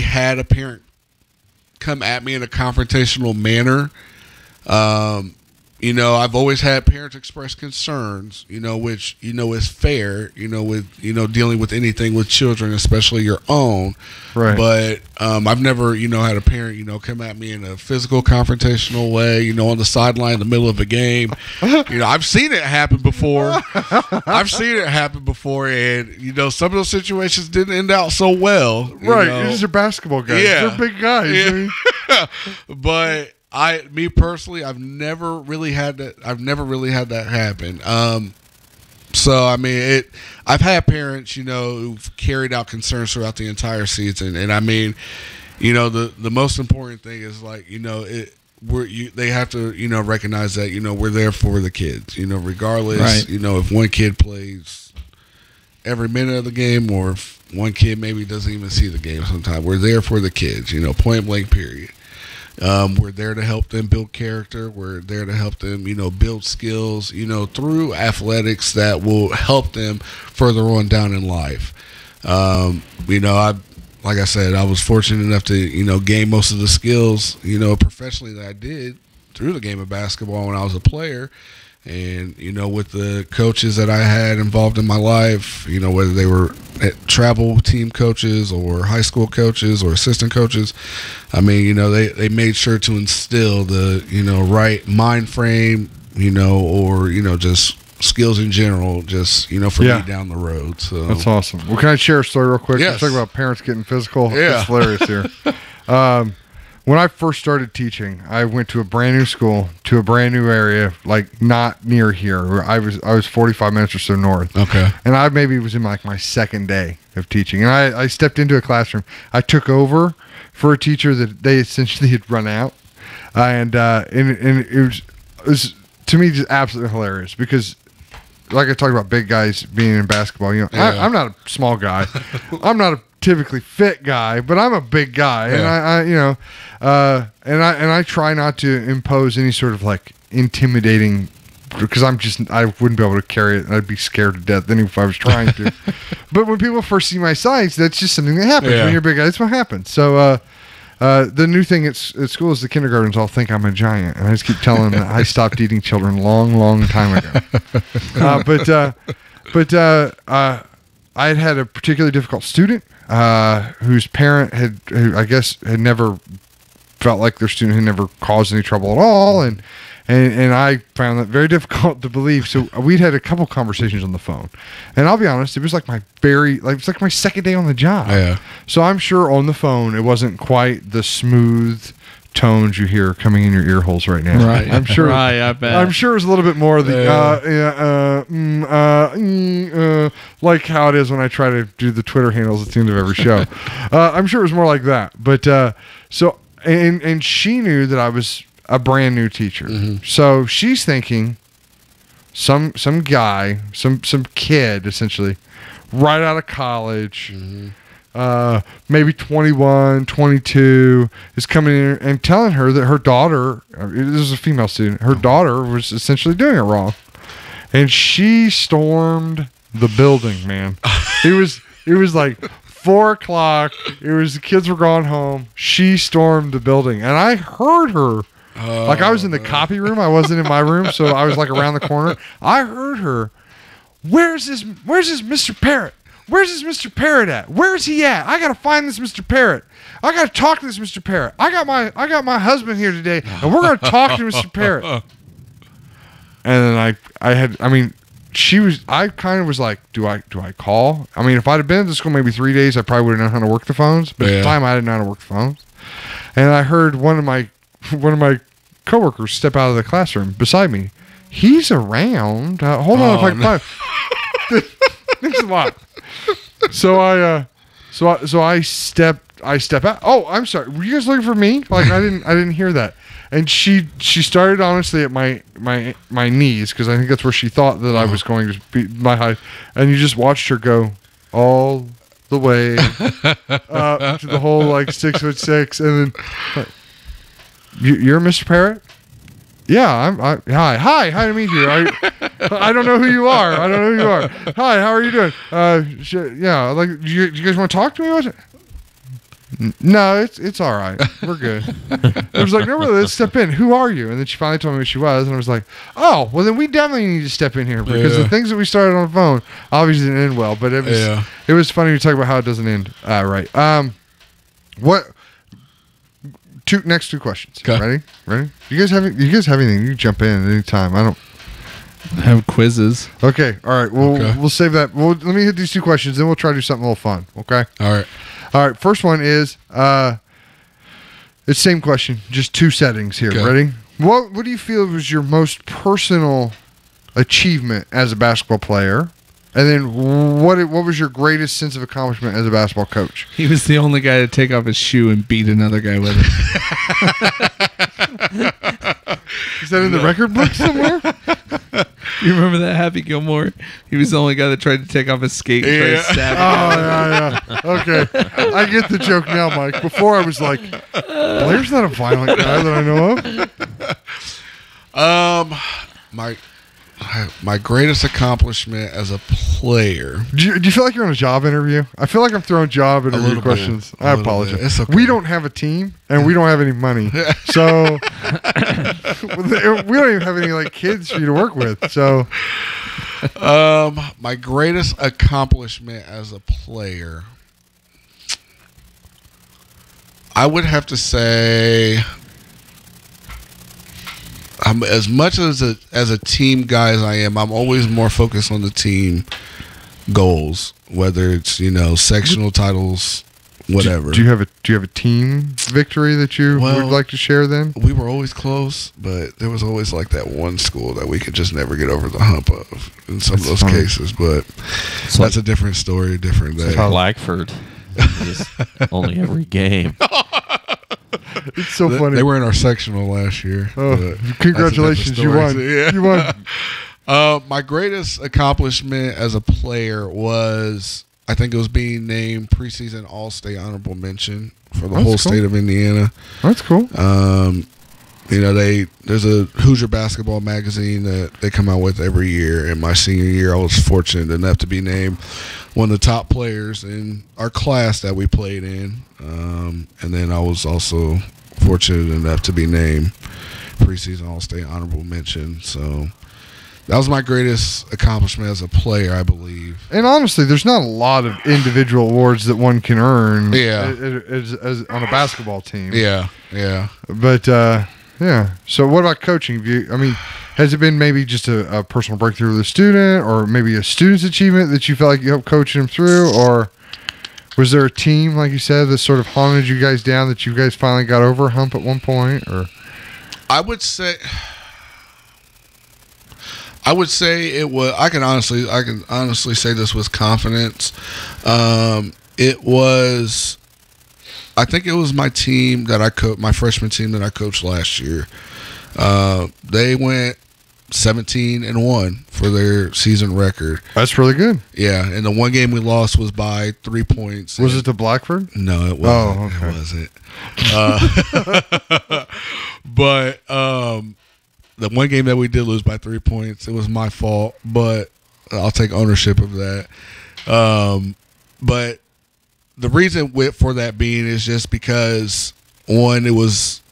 had a parent come at me in a confrontational manner. I've always had parents express concerns, which, is fair, with, dealing with anything with children, especially your own. Right. But I've never, had a parent, come at me in a physical confrontational way, on the sideline in the middle of a game. I've seen it happen before. And, some of those situations didn't end out so well. Right. You're just a basketball guy. Yeah. They're big guys. Yeah. But me personally, I've never really had that happen. So I mean, I've had parents, who've carried out concerns throughout the entire season, and I mean, the most important thing is like, they have to, recognize that, we're there for the kids, regardless, right. If one kid plays every minute of the game, or if one kid maybe doesn't even see the game sometime, we're there for the kids, point blank period. We're there to help them build character. We're there to help them, build skills, through athletics that will help them further on down in life. Like I said, I was fortunate enough to, gain most of the skills, professionally that I did through the game of basketball when I was a player. And, with the coaches that I had involved in my life, whether they were travel team coaches or high school coaches or assistant coaches, I mean, they made sure to instill the, right mind frame, or, just skills in general, just, for me down the road. So that's awesome. Well, can I share a story real quick? Yes. Let's talk about parents getting physical. Yeah. It's hilarious here. When I first started teaching, I went to a brand new school, to a brand new area, like not near here. I was 45 minutes or so north. Okay. And I maybe was in like my second day of teaching. And I stepped into a classroom. I took over for a teacher that they essentially had run out. And it was to me just absolutely hilarious because, like I talked about big guys being in basketball, I'm not a small guy. I'm not a typically fit guy, but I'm a big guy, and I try not to impose any sort of like intimidating, because I wouldn't be able to carry it, and I'd be scared to death then if I was trying to. But when people first see my size, that's just something that happens when you're a big guy. That's what happens. So the new thing at school is the kindergartens all think I'm a giant, and I just keep telling them that I stopped eating children long time ago. But I had a particularly difficult student whose parent who I guess had never felt like their student had never caused any trouble at all, and I found that very difficult to believe. So we'd had a couple conversations on the phone, and I'll be honest, it was like it's like my second day on the job. Yeah. So I'm sure on the phone it wasn't quite the smooth tones you hear coming in your ear holes right now. Right. I'm sure. Right, I bet. I'm sure it's a little bit more of the like how it is when I try to do the Twitter handles at the end of every show. I'm sure it was more like that. But so and she knew that I was a brand new teacher. Mm-hmm. So she's thinking some guy, some kid essentially, right out of college. Mm-hmm. Maybe 21, 22 is coming in and telling her that her daughter, this is a female student, her daughter was essentially doing it wrong. And she stormed the building, man. It was like 4:00. It was the kids were gone home. She stormed the building. And I heard her. Like I was in the copy room. I wasn't in my room. So I was like around the corner. I heard her. Where's this Mr. Parrott? Where's this Mr. Parrott at? Where's he at? I gotta find this Mr. Parrott. I gotta talk to this Mr. Parrott. I got my husband here today, and we're gonna talk to Mr. Parrott. And then I kind of was like, do I call? I mean, if I'd have been at the school maybe 3 days, I probably would have known how to work the phones. But at the time, I didn't know how to work the phones. And I heard one of my coworkers step out of the classroom beside me. He's around. Hold on, if I can find. Thanks a lot. So I step out. Oh, I'm sorry. Were you guys looking for me? Like I didn't hear that. And she started honestly at my knees because I think that's where she thought that I was going to be my height. And you just watched her go all the way up to the whole like 6'6", and then you're Mr. Parrott. Yeah, hi to meet you. I don't know who you are. Hi, how are you doing? Yeah, like, do you guys want to talk to me? No, it's all right. We're good. I was like, no, really, let's step in. Who are you? And then she finally told me who she was, and I was like, oh, well, then we definitely need to step in here because the things that we started on the phone obviously didn't end well. But it was funny to talk about how it doesn't end. Right. What? Next two questions. Okay. Ready? You guys have anything? You can jump in at any time. I don't have quizzes. Okay. All right. We'll save that. Well, let me hit these two questions, then we'll try to do something a little fun. Okay. All right. First one is it's same question, just two settings here. Okay. Ready? What do you feel was your most personal achievement as a basketball player? And then what was your greatest sense of accomplishment as a basketball coach? He was the only guy to take off his shoe and beat another guy with it. Is that in the record book somewhere? You remember that, Happy Gilmore? He was the only guy that tried to take off his skate and try to stab him. Yeah. Okay. I get the joke now, Mike. Before I was like, Blair's not a violent guy that I know of. My greatest accomplishment as a player. Do you feel like you're on a job interview? I feel like I'm throwing job interview questions. I apologize. It's okay. We don't have a team and we don't have any money, so we don't even have any like kids for you to work with. So, my greatest accomplishment as a player, I would have to say. I'm as much as a team guy as I am. I'm always more focused on the team goals, whether it's sectional titles, whatever. Do you have a team victory that you would like to share? Then we were always close, but there was always like that one school that we could just never get over the hump of in some of those cases. But that's a different story, different day. Blackford is only every game. It's so funny. They were in our sectional last year. Oh, congratulations. You won. Yeah. You won. My greatest accomplishment as a player was, I think it was being named preseason All-State honorable mention for the whole state of Indiana. That's cool. There's a Hoosier basketball magazine that they come out with every year. In my senior year, I was fortunate enough to be named one of the top players in our class that we played in. And then I was also fortunate enough to be named preseason All-State honorable mention. So that was my greatest accomplishment as a player, I believe. And honestly, there's not a lot of individual awards that one can earn as on a basketball team. Yeah. But, yeah. So what about coaching? Has it been maybe just a personal breakthrough with a student, or maybe a student's achievement that you feel like you helped coach them through, or Was there a team, like you said, that sort of haunted you guys down that you guys finally got over a hump at one point? Or I would say it was. I can honestly say this with confidence. It was. I think it was my team that my freshman team that I coached last year. They went 17-1 for their season record. That's really good. Yeah, and the one game we lost was by 3 points. Was it to Blackford? No, it wasn't. Oh, okay. It wasn't. But the one game that we did lose by 3 points, it was my fault, but I'll take ownership of that. But the reason for that being is just because, one, it was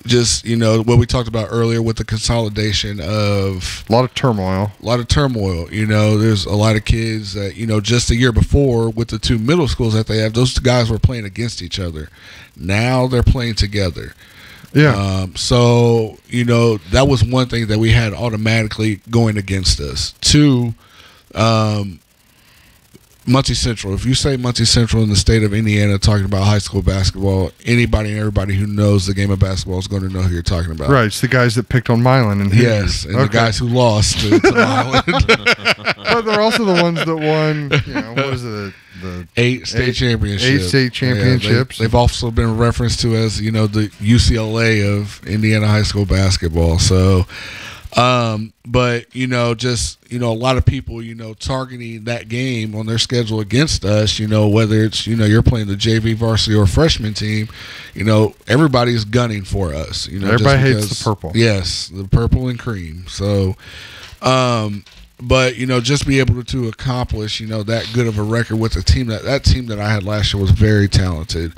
just, what we talked about earlier with the consolidation of a lot of turmoil. There's a lot of kids that, just the year before with the 2 middle schools that they have, those guys were playing against each other. Now they're playing together. Yeah. So, that was one thing that we had automatically going against us. 2, Muncie Central. If you say Muncie Central in the state of Indiana talking about high school basketball, anybody and everybody who knows the game of basketball is going to know who you're talking about. Right. It's the guys that picked on Milan. And yes, and the guys who lost to Milan. But they're also the ones that won, what is it? The 8 state championships. 8 state championships. They've also been referenced to as, the UCLA of Indiana high school basketball. So, but, a lot of people, targeting that game on their schedule against us, whether it's, you're playing the JV varsity or freshman team, everybody's gunning for us. Everybody hates the purple. Yes, the purple and cream. So, but, just be able to accomplish, that good of a record with a team that team that I had last year was very talented.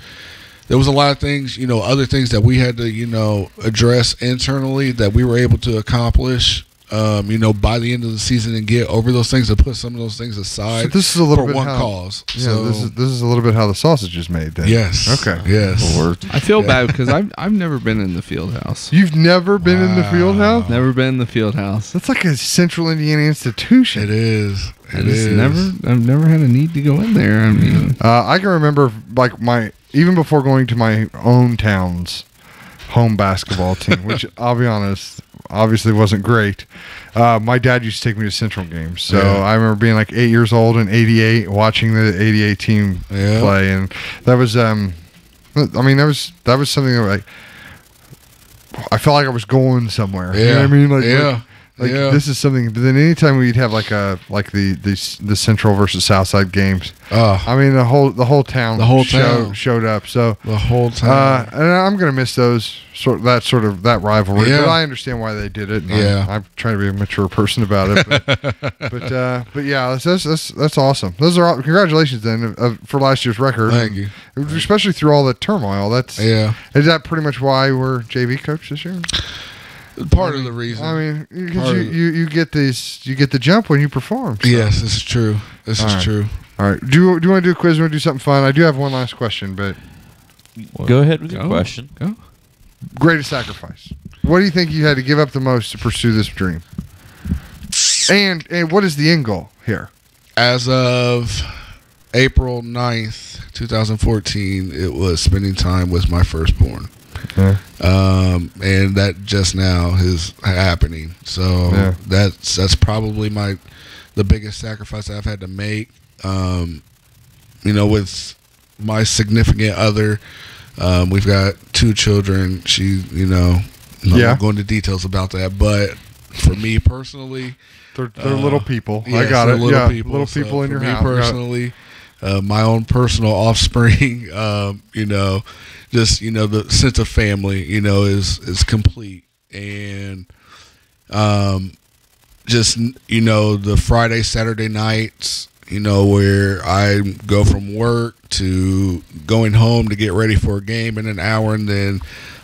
There was a lot of things, other things that we had to, address internally that we were able to accomplish, by the end of the season and get over those things and put some of those things aside. So this is a little for bit one how, cause. Yeah, So, this is a little bit how the sausage is made. Then. Yes. Okay. Yes. Lord. I feel bad because I've never been in the field house. You've never been in the field house? Never been in the field house. That's like a Central Indiana institution. It is. It It's is. I've never had a need to go in there. I mean, I can remember even before going to my own town's home basketball team, which I'll be honest, obviously wasn't great. My dad used to take me to Central games. So I remember being like 8 years old in 88, watching the 88 team play. And that was, that was something that I felt like I was going somewhere. Yeah. You know what I mean? Yeah. This is something. But then anytime we'd have the Central versus Southside games, the whole town showed up. So The whole time. and I'm gonna miss that rivalry. Yeah. But I understand why they did it. And Yeah. I'm trying to be a mature person about it. But yeah, that's awesome. Those are all, congratulations then for last year's record. Thank you. Especially through all the turmoil. Is that pretty much why we're JV coach this year? Part of the reason. I mean, because you get the jump when you perform. So. Yes, this is true. This is true. All right. Do you want to do a quiz? Do you want to do something fun? I do have one last question, but Go ahead with your question. Go. greatest sacrifice. What do you think you had to give up the most to pursue this dream? And what is the end goal here? As of April 9th, 2014, it was spending time with my firstborn. Yeah. And that just now is happening. So that's probably the biggest sacrifice I've had to make. With my significant other, we've got 2 children. She, I'm not going into details about that, but for me personally, They're little people. yes, I got it. Little people. Little So people in your for me house. personally, my own personal offspring, just the sense of family, is complete, and just the Friday, Saturday nights, where I go from work to going home to get ready for a game in an hour, and then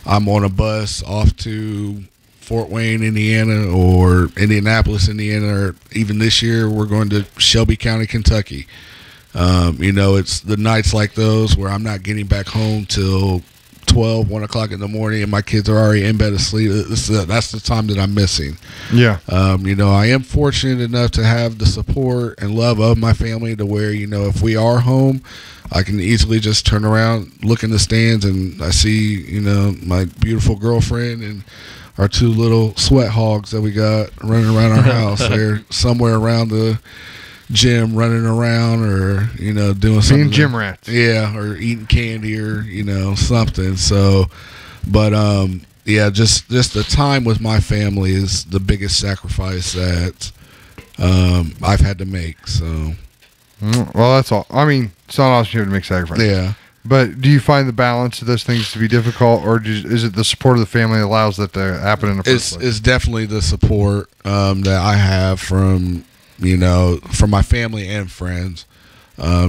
I'm on a bus off to Fort Wayne, Indiana, or Indianapolis, Indiana, or even this year we're going to Shelby County, Kentucky. It's the nights like those where I'm not getting back home till 12, 1 o'clock in the morning, and my kids are already in bed asleep. That's the time that I'm missing. Yeah. I am fortunate enough to have the support and love of my family to where, if we are home, I can easily just turn around, look in the stands, and I see, my beautiful girlfriend and our 2 little sweat hogs that we got running around our house. They're somewhere around the gym running around or doing something, being gym rats, or eating candy or something. So but just the time with my family is the biggest sacrifice that I've had to make. So well, that's all. I mean, it's not awesome you have to make sacrifices, but do you find the balance of those things to be difficult, or is it the support of the family that allows that to happen in the first place? It's definitely the support that I have from from my family and friends,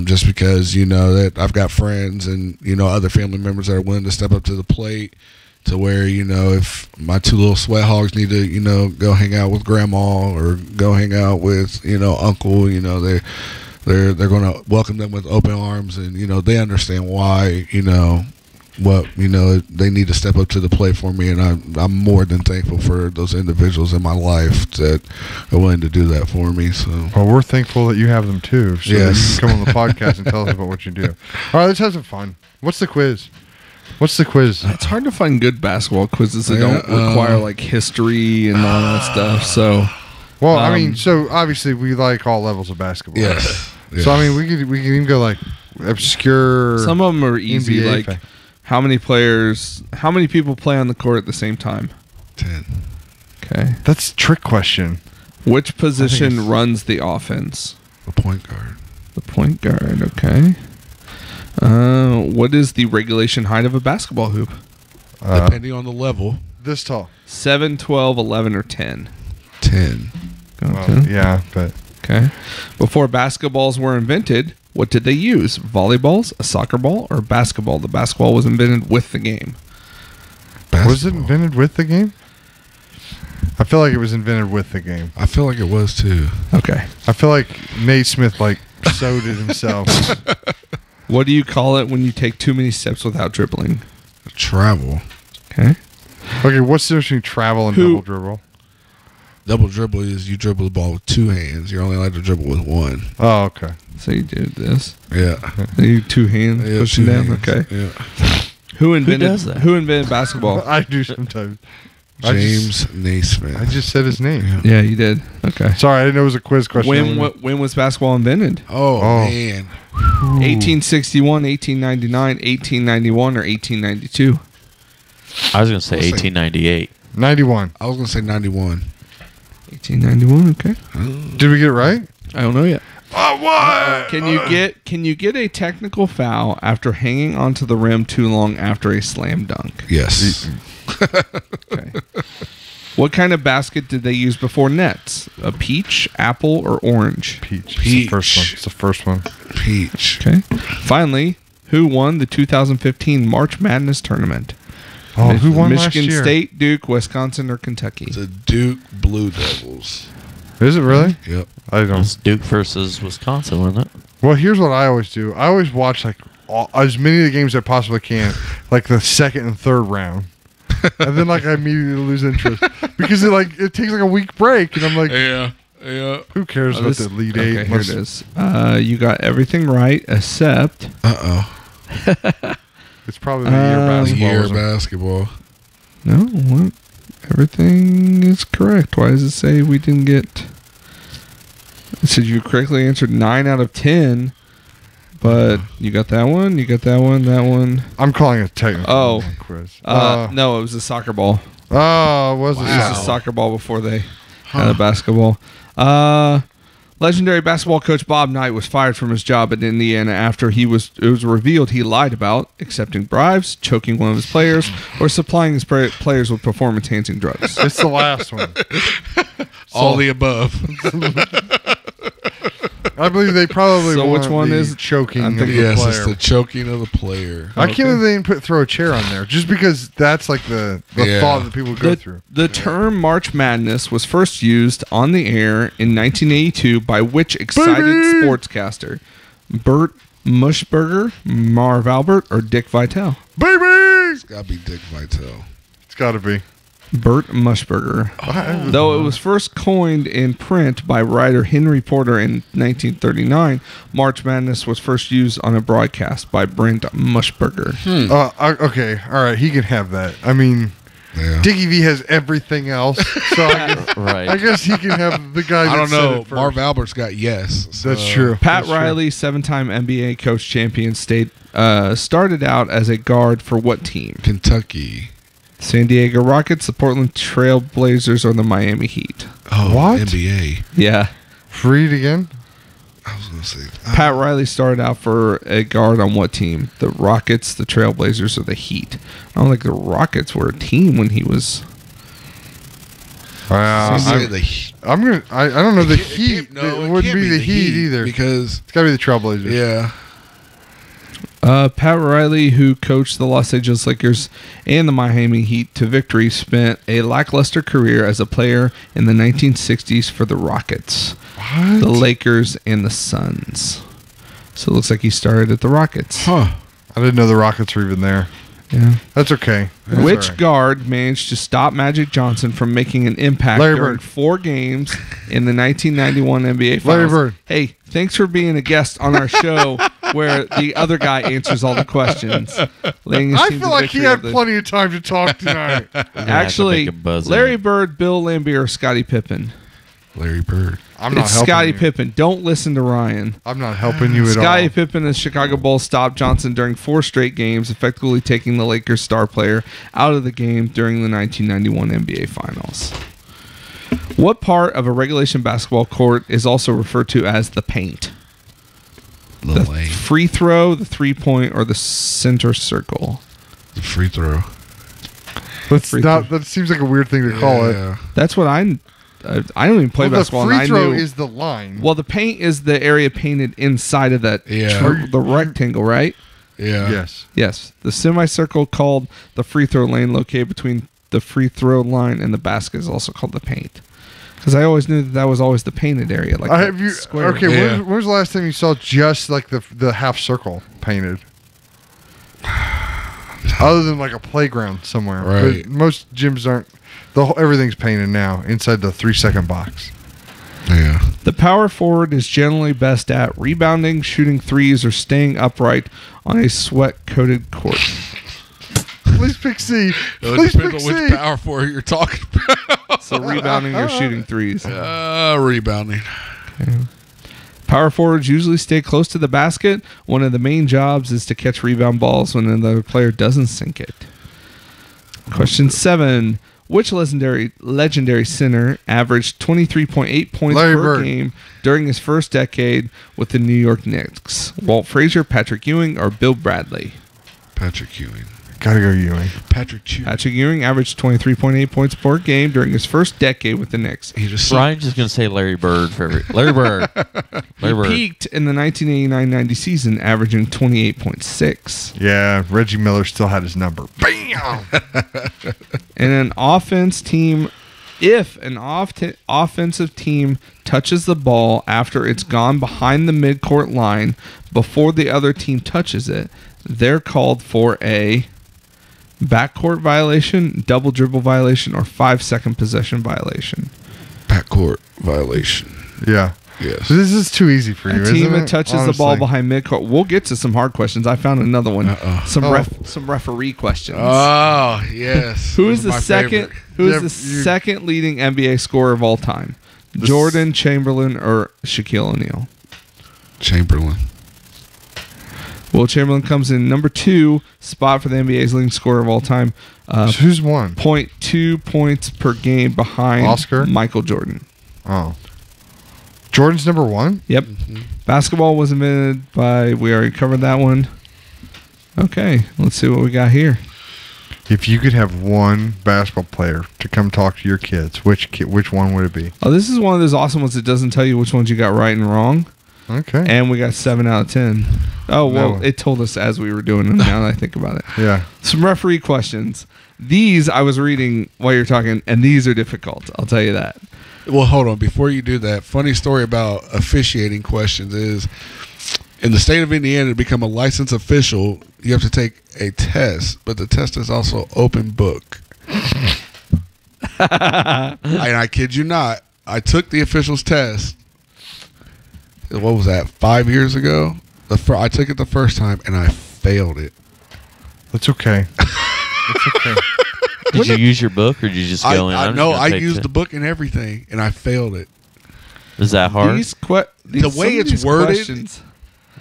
just because that I've got friends and other family members that are willing to step up to the plate to where if my 2 little sweat hogs need to go hang out with grandma or go hang out with uncle, they're going to welcome them with open arms, and they understand why they need to step up to the plate for me, and I'm more than thankful for those individuals in my life that are willing to do that for me. So, well, we're thankful that you have them too. So yes. that you can come on the podcast and tell us about what you do. All right, let's have some fun. What's the quiz? It's hard to find good basketball quizzes that don't require like history and all that stuff. So, well, I mean, so obviously we like all levels of basketball. Yes. So I mean, we can even go like obscure. Some of them are easy, NBA like. fact. How many people play on the court at the same time? 10. Okay. That's a trick question. Which position runs the offense? The point guard. The point guard, okay. What is the regulation height of a basketball hoop? Depending on the level. This tall. 7, 12, 11, or 10? 10. Well, yeah, but... Okay. Before basketballs were invented, what did they use? Volleyballs, a soccer ball, or basketball? The basketball was invented with the game. Basketball. Was it invented with the game? I feel like it was invented with the game. I feel like it was too. Okay. I feel like Nate Smith sewed it himself. What do you call it when you take too many steps without dribbling? Travel. Okay. Okay, what's the difference between travel and double dribble? Double dribble is you dribble the ball with 2 hands. You're only allowed to dribble with 1. Oh, okay. So you did this. Yeah. You 2 hands pushing 2 down. hands. Okay. Yeah. Who invented does that? Who invented basketball? I do sometimes. James Naismith. I just said his name. Yeah, you did. Okay. Sorry, I didn't know it was a quiz question. When was basketball invented? Oh, man. 1861, 1899, 1891, or 1892? I was going to say 1898. 91. I was going to say 91. 1891. Okay. Did we get it right? I don't know yet. Oh, what? Can you get a technical foul after hanging onto the rim too long after a slam dunk? Yes. Okay. What kind of basket did they use before nets? A peach, apple, or orange? Peach. Peach. It's the first one. Peach. Okay. Finally, who won the 2015 March Madness tournament? Oh, who won Michigan last year? State, Duke, Wisconsin, or Kentucky? The Duke Blue Devils. Is it really? Yep. I It don't. was Duke versus Wisconsin, wasn't it? Well, here's what I always do. I always watch as many of the games as I possibly can, like the second and third round, and then I immediately lose interest because it takes a week break, and I'm like, Yeah. who cares about the Elite Eight? Okay, here it is. You got everything right except. It's probably the year basketball. Year wasn't it? basketball. No, what? Everything is correct. Why does it say we didn't get? It said you correctly answered 9 out of 10, but you got that one. You got that one. That one. I'm calling it a technical quiz. No, it was a soccer ball. Oh, was it? It was a soccer ball before they had a basketball. Legendary basketball coach Bob Knight was fired from his job at Indiana after it was revealed he lied about accepting bribes, choking one of his players, or supplying his players with performance-enhancing drugs. It's the last one. All the above. I believe they probably So want which one the is- choking I'm of the thinking- Yes, player. it's the choking of the player. I can't believe they didn't throw a chair on there, just because that's the Yeah. thought that people go through. The term March Madness was first used on the air in 1982 by which excited Baby! sportscaster? Bert Mushberger, Marv Albert, or Dick Vitale? Baby! It's got to be Dick Vitale. It's got to be. Bert Mushburger. Though it was first coined in print by writer Henry Porter in 1939, March Madness was first used on a broadcast by Brent Mushburger. Okay, all right, he can have that. I mean, Yeah. Diggy V has everything else, so I guess he can have the guy. I don't that said know. it first. Marv Albert's got yes. So. That's true. Pat That's true. Riley, 7-time NBA coach champion, started out as a guard for what team? Kentucky. San Diego Rockets, the Portland Trail Blazers, or the Miami Heat? Oh, What? NBA. Yeah. Read again. I was going to say. Pat Riley started out for a guard on what team? The Rockets, the Trail Blazers, or the Heat? I don't think the Rockets were a team when he was... I'm gonna. I don't know the Heat. It wouldn't be the Heat either. Because It's got to be the Trailblazers. yeah, Pat Riley, who coached the Los Angeles Lakers and the Miami Heat to victory, spent a lackluster career as a player in the 1960s for the Rockets, the Lakers, and the Suns. So it looks like he started at the Rockets. huh? I didn't know the Rockets were even there. Yeah. That's okay. That's Which all right. guard managed to stop Magic Johnson from making an impact Larry during Bird. 4 games in the 1991 NBA Finals? Larry Bird. Hey, thanks for being a guest on our show where the other guy answers all the questions. Laying his I team feel to like he victory had of the- plenty of time to talk tonight. Actually, make a buzz in Larry it. Bird, Bill Laimbeer, or Scottie Pippen. Larry Bird. I'm not It's helping Scottie you. Pippen. Don't listen to Ryan. I'm not helping you at Scottie all. Pippen and the Chicago Bulls stopped Johnson during 4 straight games, effectively taking the Lakers' star player out of the game during the 1991 NBA Finals. What part of a regulation basketball court is also referred to as the paint? Lil The Wayne. free throw, the 3-point, or the center circle? The free throw. That seems like a weird thing to call it. Yeah. That's what I don't even play Well, basketball. the and free I throw knew, is the line. well, the paint is the area painted inside of that Yeah. the rectangle, right? Yeah. Yes. Yes, the semicircle called the free throw lane located between the free throw line and the basket is also called the paint. Because I always knew that was always the painted area. Like Have the you? square. Okay. Yeah. When was the last time you saw just like the half circle painted? Other than like a playground somewhere. Right. But most gyms aren't. Everything's painted now inside the 3-second box. Yeah. The power forward is generally best at rebounding, shooting threes, or staying upright on a sweat-coated court. Please pick C. It Please pick depends on C. which power forward you're talking about. So rebounding or shooting threes. Rebounding. Power forwards usually stay close to the basket. One of the main jobs is to catch rebound balls when another player doesn't sink it. Question 7. Which legendary center averaged 23.8 points Larry per Bird. game during his first decade with the New York Knicks? Walt Frazier, Patrick Ewing, or Bill Bradley? Patrick Ewing. Gotta go Ewing. Patrick Ewing. Patrick Ewing averaged 23.8 points per game during his first decade with the Knicks. He just Ryan's just going to say Larry Bird for Larry Bird. Larry Bird. Peaked in the 1989-90 season, averaging 28.6. Yeah, Reggie Miller still had his number. Bam! And an offense team, if an offensive team touches the ball after it's gone behind the midcourt line before the other team touches it, they're called for a backcourt violation, double dribble violation, or 5-second possession violation. backcourt violation. Yeah. Yes. So this is too easy for you, A team isn't that it? touches the ball Honestly. behind midcourt. We'll get to some hard questions. I found another one. Uh-oh. Some referee questions. Oh yes. Who Those is are the my second? favorite. Who is Yeah, the you- second leading NBA scorer of all time? Jordan, Chamberlain, or Shaquille O'Neal? Chamberlain. Will Chamberlain comes in number 2 spot for the NBA's leading scorer of all time. So who's won? 0.2 points per game behind Oscar? Michael Jordan. Oh. Jordan's number 1? Yep. Basketball was invented by, we already covered that one. Okay, let's see what we got here. If you could have one basketball player to come talk to your kids, which one would it be? Oh, this is one of those awesome ones that doesn't tell you which ones you got right and wrong. Okay. And we got 7 out of 10. Oh, well, No. it told us as we were doing it now that I think about it. Yeah. Some referee questions. These I was reading while you're talking, and these are difficult. I'll tell you that. Well, hold on. Before you do that, funny story about officiating questions is In the state of Indiana, to become a licensed official, you have to take a test, but the test is also open book. And I kid you not, I took the official's test. What was that? 5 years ago. I took it the first time and I failed it. That's okay. It's okay. Did you use your book or did you just go in? I used the book and everything, and I failed it. Is that hard? The way it's worded,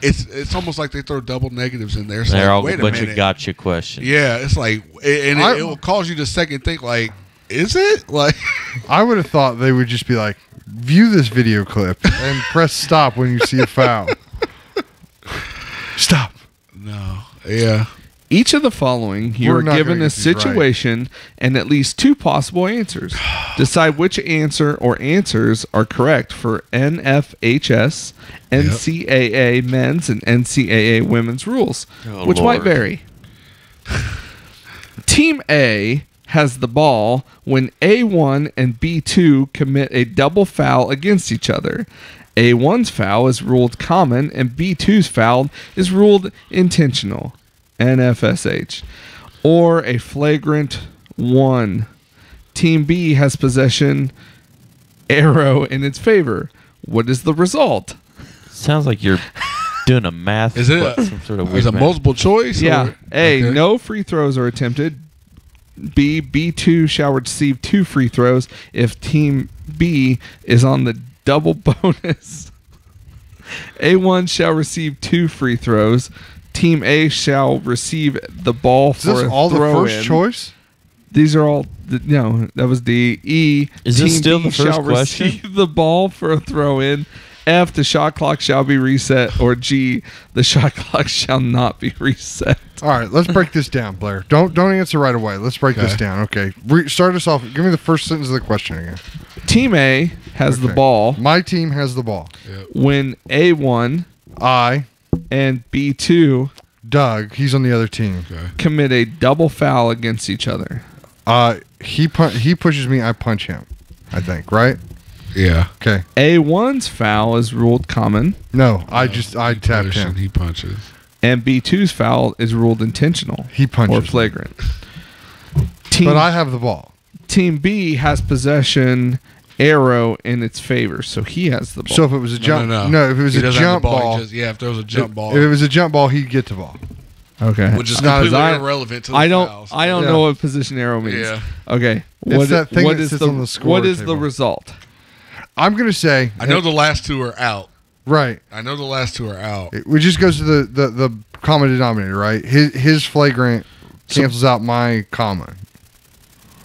it's almost like they throw double negatives in there. They're like, all wait a bunch minute. of gotcha questions. Yeah, it's like, and it will cause you to second think, like, is it? Like, I would have thought they would just be like, view this video clip and press stop when you see a foul. Stop. No. Yeah. Each of the following, you We're are not given gonna a get these right. situation and at least 2 possible answers. Decide which answer or answers are correct for NFHS, NCAA men's, and NCAA women's rules, which might Lord. vary. Team A has the ball when A1 and B2 commit a double foul against each other. A1's foul is ruled common and B2's foul is ruled intentional. NFSH, or a flagrant 1. Team B has possession, arrow in its favor. What is the result? Sounds like you're doing a math. Is it some sort of is weird it math. multiple choice? Yeah. Or? A, Okay. no free throws are attempted. B, B2 shall receive 2 free throws if Team B is on the double bonus. A1 shall receive 2 free throws. Team A shall receive the ball Is for this a all the throw first in. choice? These are all. No, that was D. E. Is this Team still B the first shall question? receive the ball for a throw in. F. The shot clock shall be reset. Or G. The shot clock shall not be reset. All right, let's break this down, Blair. Don't answer right away. Let's break this Okay. down. Okay, start us off. Give me the first sentence of the question again. Team A has the Okay. ball My team has the ball. when A1 I, and B2 Doug, he's on the other team. Okay. commit a double foul against each other. He pushes me. I punch him. I think right. Yeah. Okay. A1's foul is ruled common, No, I He tapped pushes, him. He punches. and B2's foul is ruled intentional He punches. or flagrant. Team, But I have the ball. Team B has possession, arrow in its favor, so he has the ball. So if it was a jump, No. if it was He a doesn't have jump the ball, He just, if there was a jump ball, if it was a jump ball, he'd get the ball. okay, which is not as completely I- irrelevant to the I don't. fouls. I don't Yeah. know what position arrow means. Yeah. Okay. It's that thing what that is sits on the score What is the table. result? I'm gonna say. I know the last two are out. Right. I know the last two are out. It just goes to the common denominator, right? His flagrant cancels out my common.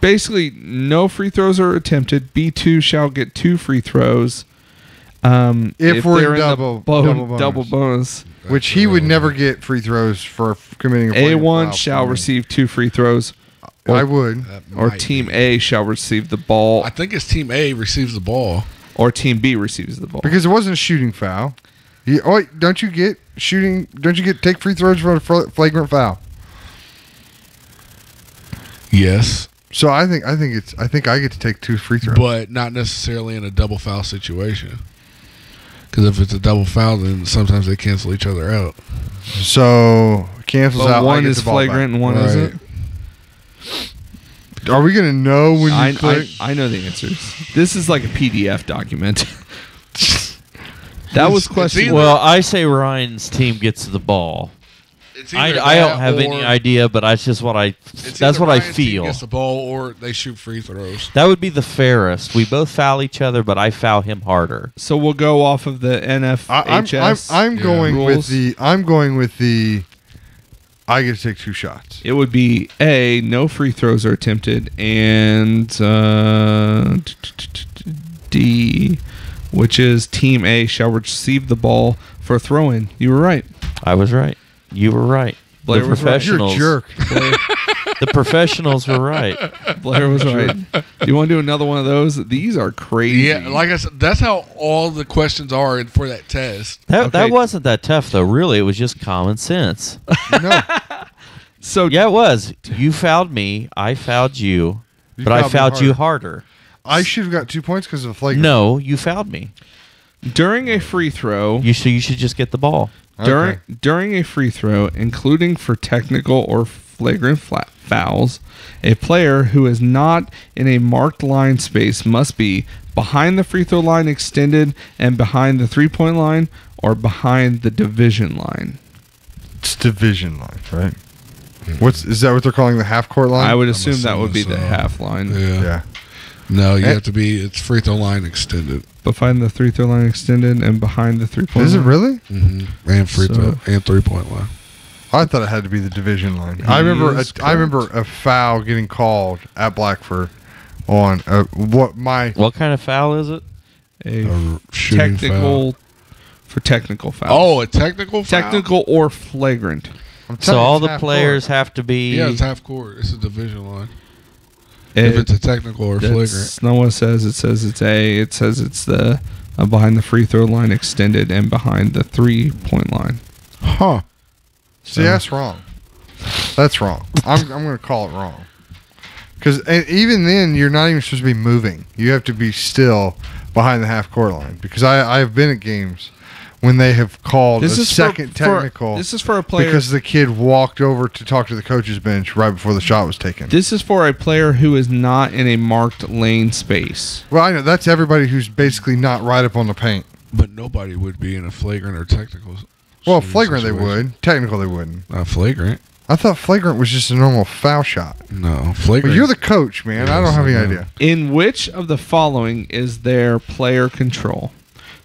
Basically, no free throws are attempted. B2 shall get 2 free throws. If we're in they're in double the double bonus. bonus. Which he would never get free throws for committing a flagrant A1 foul shall for me. receive 2 free throws, I would. That or might Team be. A shall receive the ball, I think it's Team A receives the ball. or Team B receives the ball. Because it wasn't a shooting foul. Wait, don't you get shooting? Don't you get take free throws for a flagrant foul? Yes, So I think I get to take 2 free throws. but not necessarily in a double foul situation. Because if it's a double foul, then sometimes they cancel each other out. So cancels But out. I one get is the ball flagrant and one Right. isn't. back. Are we gonna know when you I click? know the answers. This is like a PDF document. That was It's question. either- Well, I say Ryan's team gets the ball. It's I either don't that have or any idea, but that's just what I. it's That's either what I Ryan's team feel. Gets the ball, or they shoot free throws. That would be the fairest. We both foul each other, but I foul him harder. So we'll go off of the NFHS. I'm Yeah. going with rules. the. I'm going with the. I get to take 2 shots. It would be A, no free throws are attempted, and D, which is Team A shall receive the ball for a throw-in. You were right. I was right. You were right. Blair the was right. You're a professionals. jerk. The professionals were right. Blair was right. Do you want to do another one of those? These are crazy. Yeah, like I said, that's how all the questions are for that test. That Okay. wasn't that tough though. Really, it was just common sense. No, So Yeah, it was. You fouled me. I fouled you, but I fouled me fouled you harder. I should have got 2 points because of a flagrant. No, you fouled me. During a free throw, You should just get the ball. during a free throw, including for technical or flagrant fouls, a player who is not in a marked line space must be behind the free throw line extended and behind the 3-point line or behind the division line. It's division line, right? Is that what they're calling the half court line? I would assume that would be assuming the so. half line. Yeah. No, you have to be. It's free throw line extended. Behind the 3-throw line extended and behind the 3-point Is it line. really? Mm-hmm. And free throw and 3-point line. I thought it had to be the division line. He I is remember a foul getting called at Blackford on What kind of foul is it? A Shooting technical for technical foul. Oh, a technical foul? Technical or flagrant. I'm telling So you, all it's the half players court. have to be. Yeah, it's half court. It's a division line. If it's a technical or flagrant. Noah says it's A. It says it's the behind the free throw line extended and behind the 3-point line. Huh. See, that's wrong. That's wrong. I'm going to call it wrong. Because even then, you're not even supposed to be moving. You have to be still behind the half court line. Because I've been at games when they have called a second technical. This is for a player. Because the kid walked over to talk to the coach's bench right before the shot was taken. This is for a player who is not in a marked lane space. Well, I know. That's everybody who's basically not right up on the paint. But nobody would be in a flagrant or technical. Well, shooting flagrant situation. they would. Technical they wouldn't. Not flagrant. I thought flagrant was just a normal foul shot. No, flagrant. But you're the coach, man. I don't have any Yes, I know. idea. In which of the following is there player control?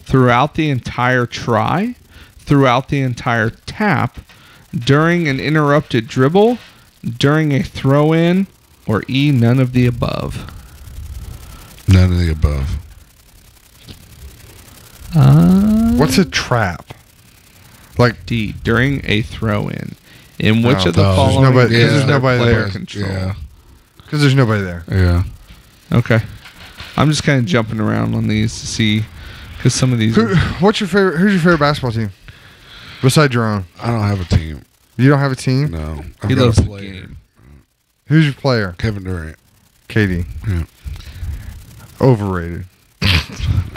Throughout the entire try, throughout the entire tap, during an interrupted dribble, during a throw-in, or E, none of the above? None of the above. What's a trap? Like, D, during a throw-in. In which Oh, of the there's following nobody- is there's there nobody player there. control? Yeah. because there's nobody there. Yeah. Okay. I'm just kind of jumping around on these to see, because some of these... Who's your favorite basketball team? Besides your own. I don't have a team. You don't have a team? No. He I've got loves a the player. game. Who's your player? Kevin Durant. Katie. Yeah. Overrated.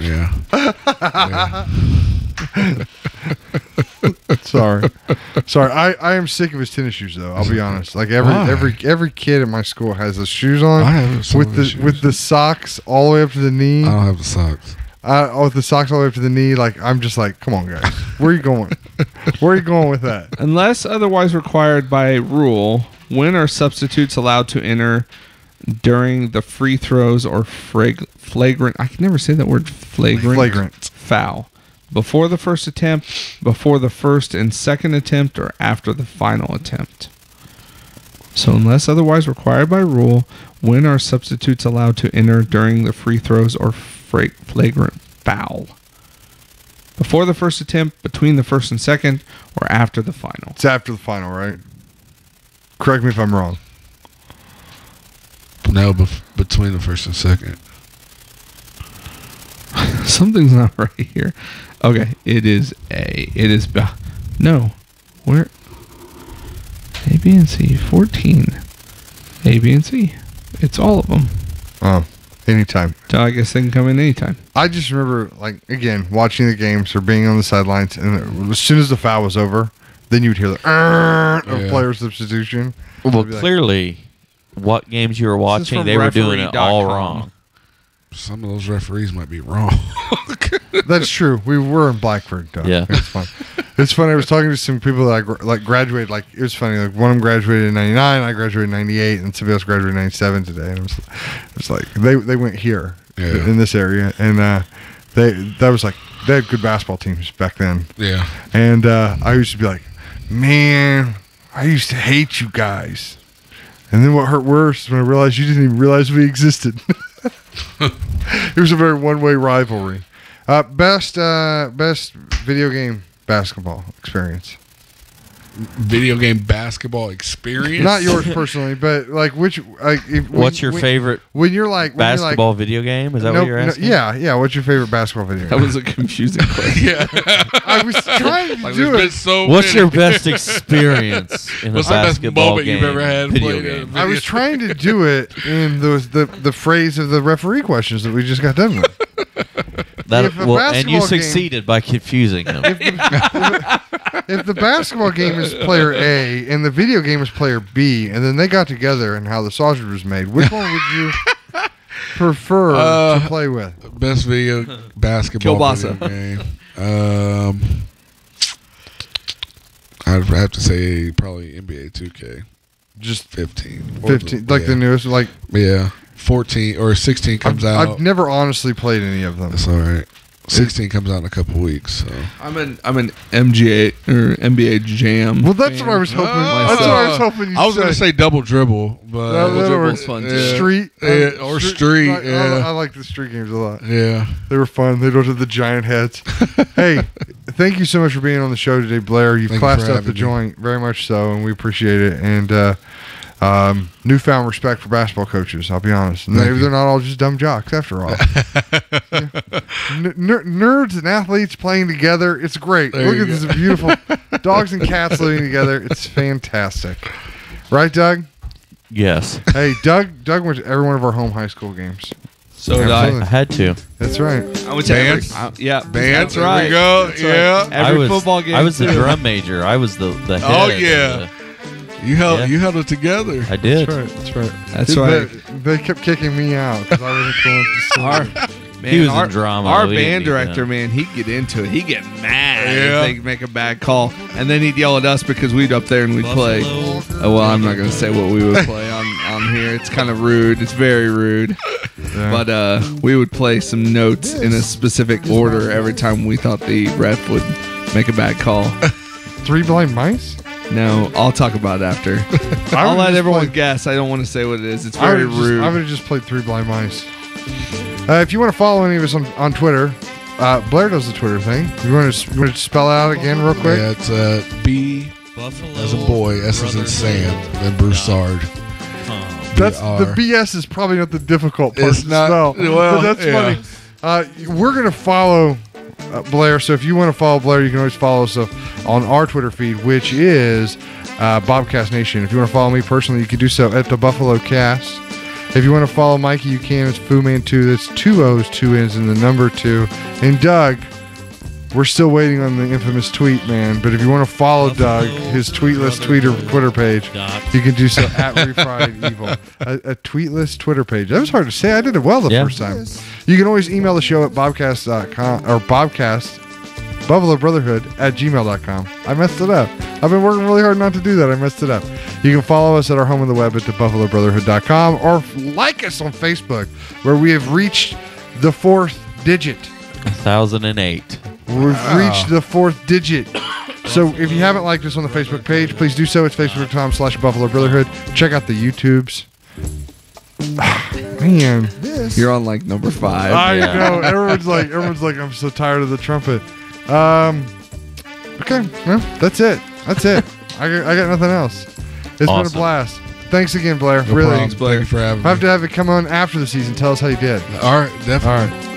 Yeah. Yeah. Sorry. I am sick of his tennis shoes though. I'll be honest. Like Why? every kid at my school has those shoes on I have some of his shoes. with the socks all the way up to the knee. I don't have the socks. With the socks all the way up to the knee. Like I'm just like, come on, guys. Where are you going? Where are you going with that? Unless otherwise required by rule, when are substitutes allowed to enter during the free throws or flagrant? I can never say that word. Flagrant foul. Before the first attempt, before the first and second attempt, or after the final attempt. So unless otherwise required by rule, when are substitutes allowed to enter during the free throws or flagrant foul? Before the first attempt, between the first and second, or after the final? It's after the final, right? Correct me if I'm wrong. No, between the first and second. Something's not right here. Okay, it is A. It is B. No. Where? A, B, and C. 14. A, B, and C. It's all of them. Oh, anytime. So I guess they can come in anytime. I just remember, like, again, watching the games or being on the sidelines, and as soon as the foul was over, then you'd hear the of player substitution. Well, I'd be like, clearly, what games you were is watching, from they were doing it all referee.com. wrong. Some of those referees might be wrong. That's true. We were in Blackford, though. Yeah. It's fun. It's funny. I was talking to some people that I graduated. Like, it was funny. Like, one of them graduated in '99. I graduated in '98, and somebody else graduated in '97 today. And it was like they went here in this area, and they had good basketball teams back then. Yeah. And I used to be like, man, I used to hate you guys. And then what hurt worse is when I realized you didn't even realize we existed. It was a very one-way rivalry. Best video game basketball experience. Video game basketball experience? Not yours personally, but like What's your favorite when you're like basketball video game? Is that what you're asking? yeah. What's your favorite basketball video? That was a confusing question. Yeah. I was trying to Like, do there's been it. so What's many. your best experience in a What's the best basketball moment game? you've ever had video playing game. I was trying to do it in the phrase of the referee questions that we just got done with. if a And you basketball game- succeeded by confusing him. if the basketball game is player A and the video game is player B, and then they got together and how the sausage was made, which one would you prefer to play with? Best video basketball Kielbasa. video game. I'd have to say probably NBA 2K. Just 15. 15, like the newest, like 14 or 16 comes out. I've never honestly played any of them. That's all right. 16 comes out in a couple weeks. So. I'm an MGA or NBA Jam. Well, that's fan. what I was hoping. myself. That's what I was hoping you I was going to say double dribble, but Double dribble's fun, too. Street, or street. I like the street games a lot. Yeah. They were fun. They don't have the giant heads. Hey, thank you so much for being on the show today, Blair. You've Thank you classed for up having the me. joint very much so, and we appreciate it. And newfound respect for basketball coaches, I'll be honest. Maybe they're not all just dumb jocks after all. Nerds and athletes playing together. It's great. There Look you at this go. beautiful dogs and cats living together. It's fantastic. Right, Doug? Yes. Hey, Doug went to every one of our home high school games. So did Absolutely. I had to. That's right. I went to Bands? yeah, Bands, That's right. There we go. That's Yeah. right. Every football game. I was the too. drum major. I was the head. Oh, of yeah. You held it together. I did. That's right. That's right. They kept kicking me out because I wasn't cool enough to sing. He was in drama. Our We didn't band need director, him. man, he'd get into it. He'd get mad Yeah. if they make a bad call, and then he'd yell at us because we'd up there and we'd play. Oh, well, I'm not gonna say what we would play on here. It's kind of rude. It's very rude. Yeah. But we would play some notes in a specific order every time we thought the ref would make a bad call. 3 Blind Mice? No, I'll talk about it after. I I'll would let just everyone play- guess. I don't want to say what it is. It's I very would rude. have just played 3 Blind Mice. If you want to follow any of us on Twitter, Blair does the Twitter thing. You want to spell it out again real quick? Yeah, it's B as a boy, S as in Sam, then Broussard. That's BR. the BS is probably not the difficult part It's to not- spell. well, but that's yeah. funny. We're gonna follow Blair. So if you want to follow Blair, you can always follow us on our Twitter feed, which is BOBcast Nation. If you want to follow me personally, you can do so at the Buffalo Cast. If you want to follow Mikey, you can. It's FooMan2. That's 2 O's, 2 N's, and the number 2. And Doug, we're still waiting on the infamous tweet, man. But if you want to follow Doug, his tweetless Twitter page, you can do so at Refried Evil. A tweetless Twitter page. That was hard to say. I did it well the first time. You can always email the show at bobcast.com or bobcast, Buffalo Brotherhood at gmail.com. I messed it up. I've been working really hard not to do that. I messed it up. You can follow us at our home on the web at thebuffalobrotherhood.com or like us on Facebook, where we have reached the 4th digit. 1008. We've reached the 4th digit. So if you haven't liked us on the Facebook page, please do so. It's facebook.com/Buffalo Brotherhood. Check out the YouTubes. Man, You're on like number 5. I Yeah. know. Everyone's like, I'm so tired of the trumpet. Okay, well, that's it. I got nothing else. It's been a Awesome. blast. Thanks again, Blair. No really. problem. Thank you for having me. I have to have it come on after the season. Tell us how you did. All right, definitely. All right.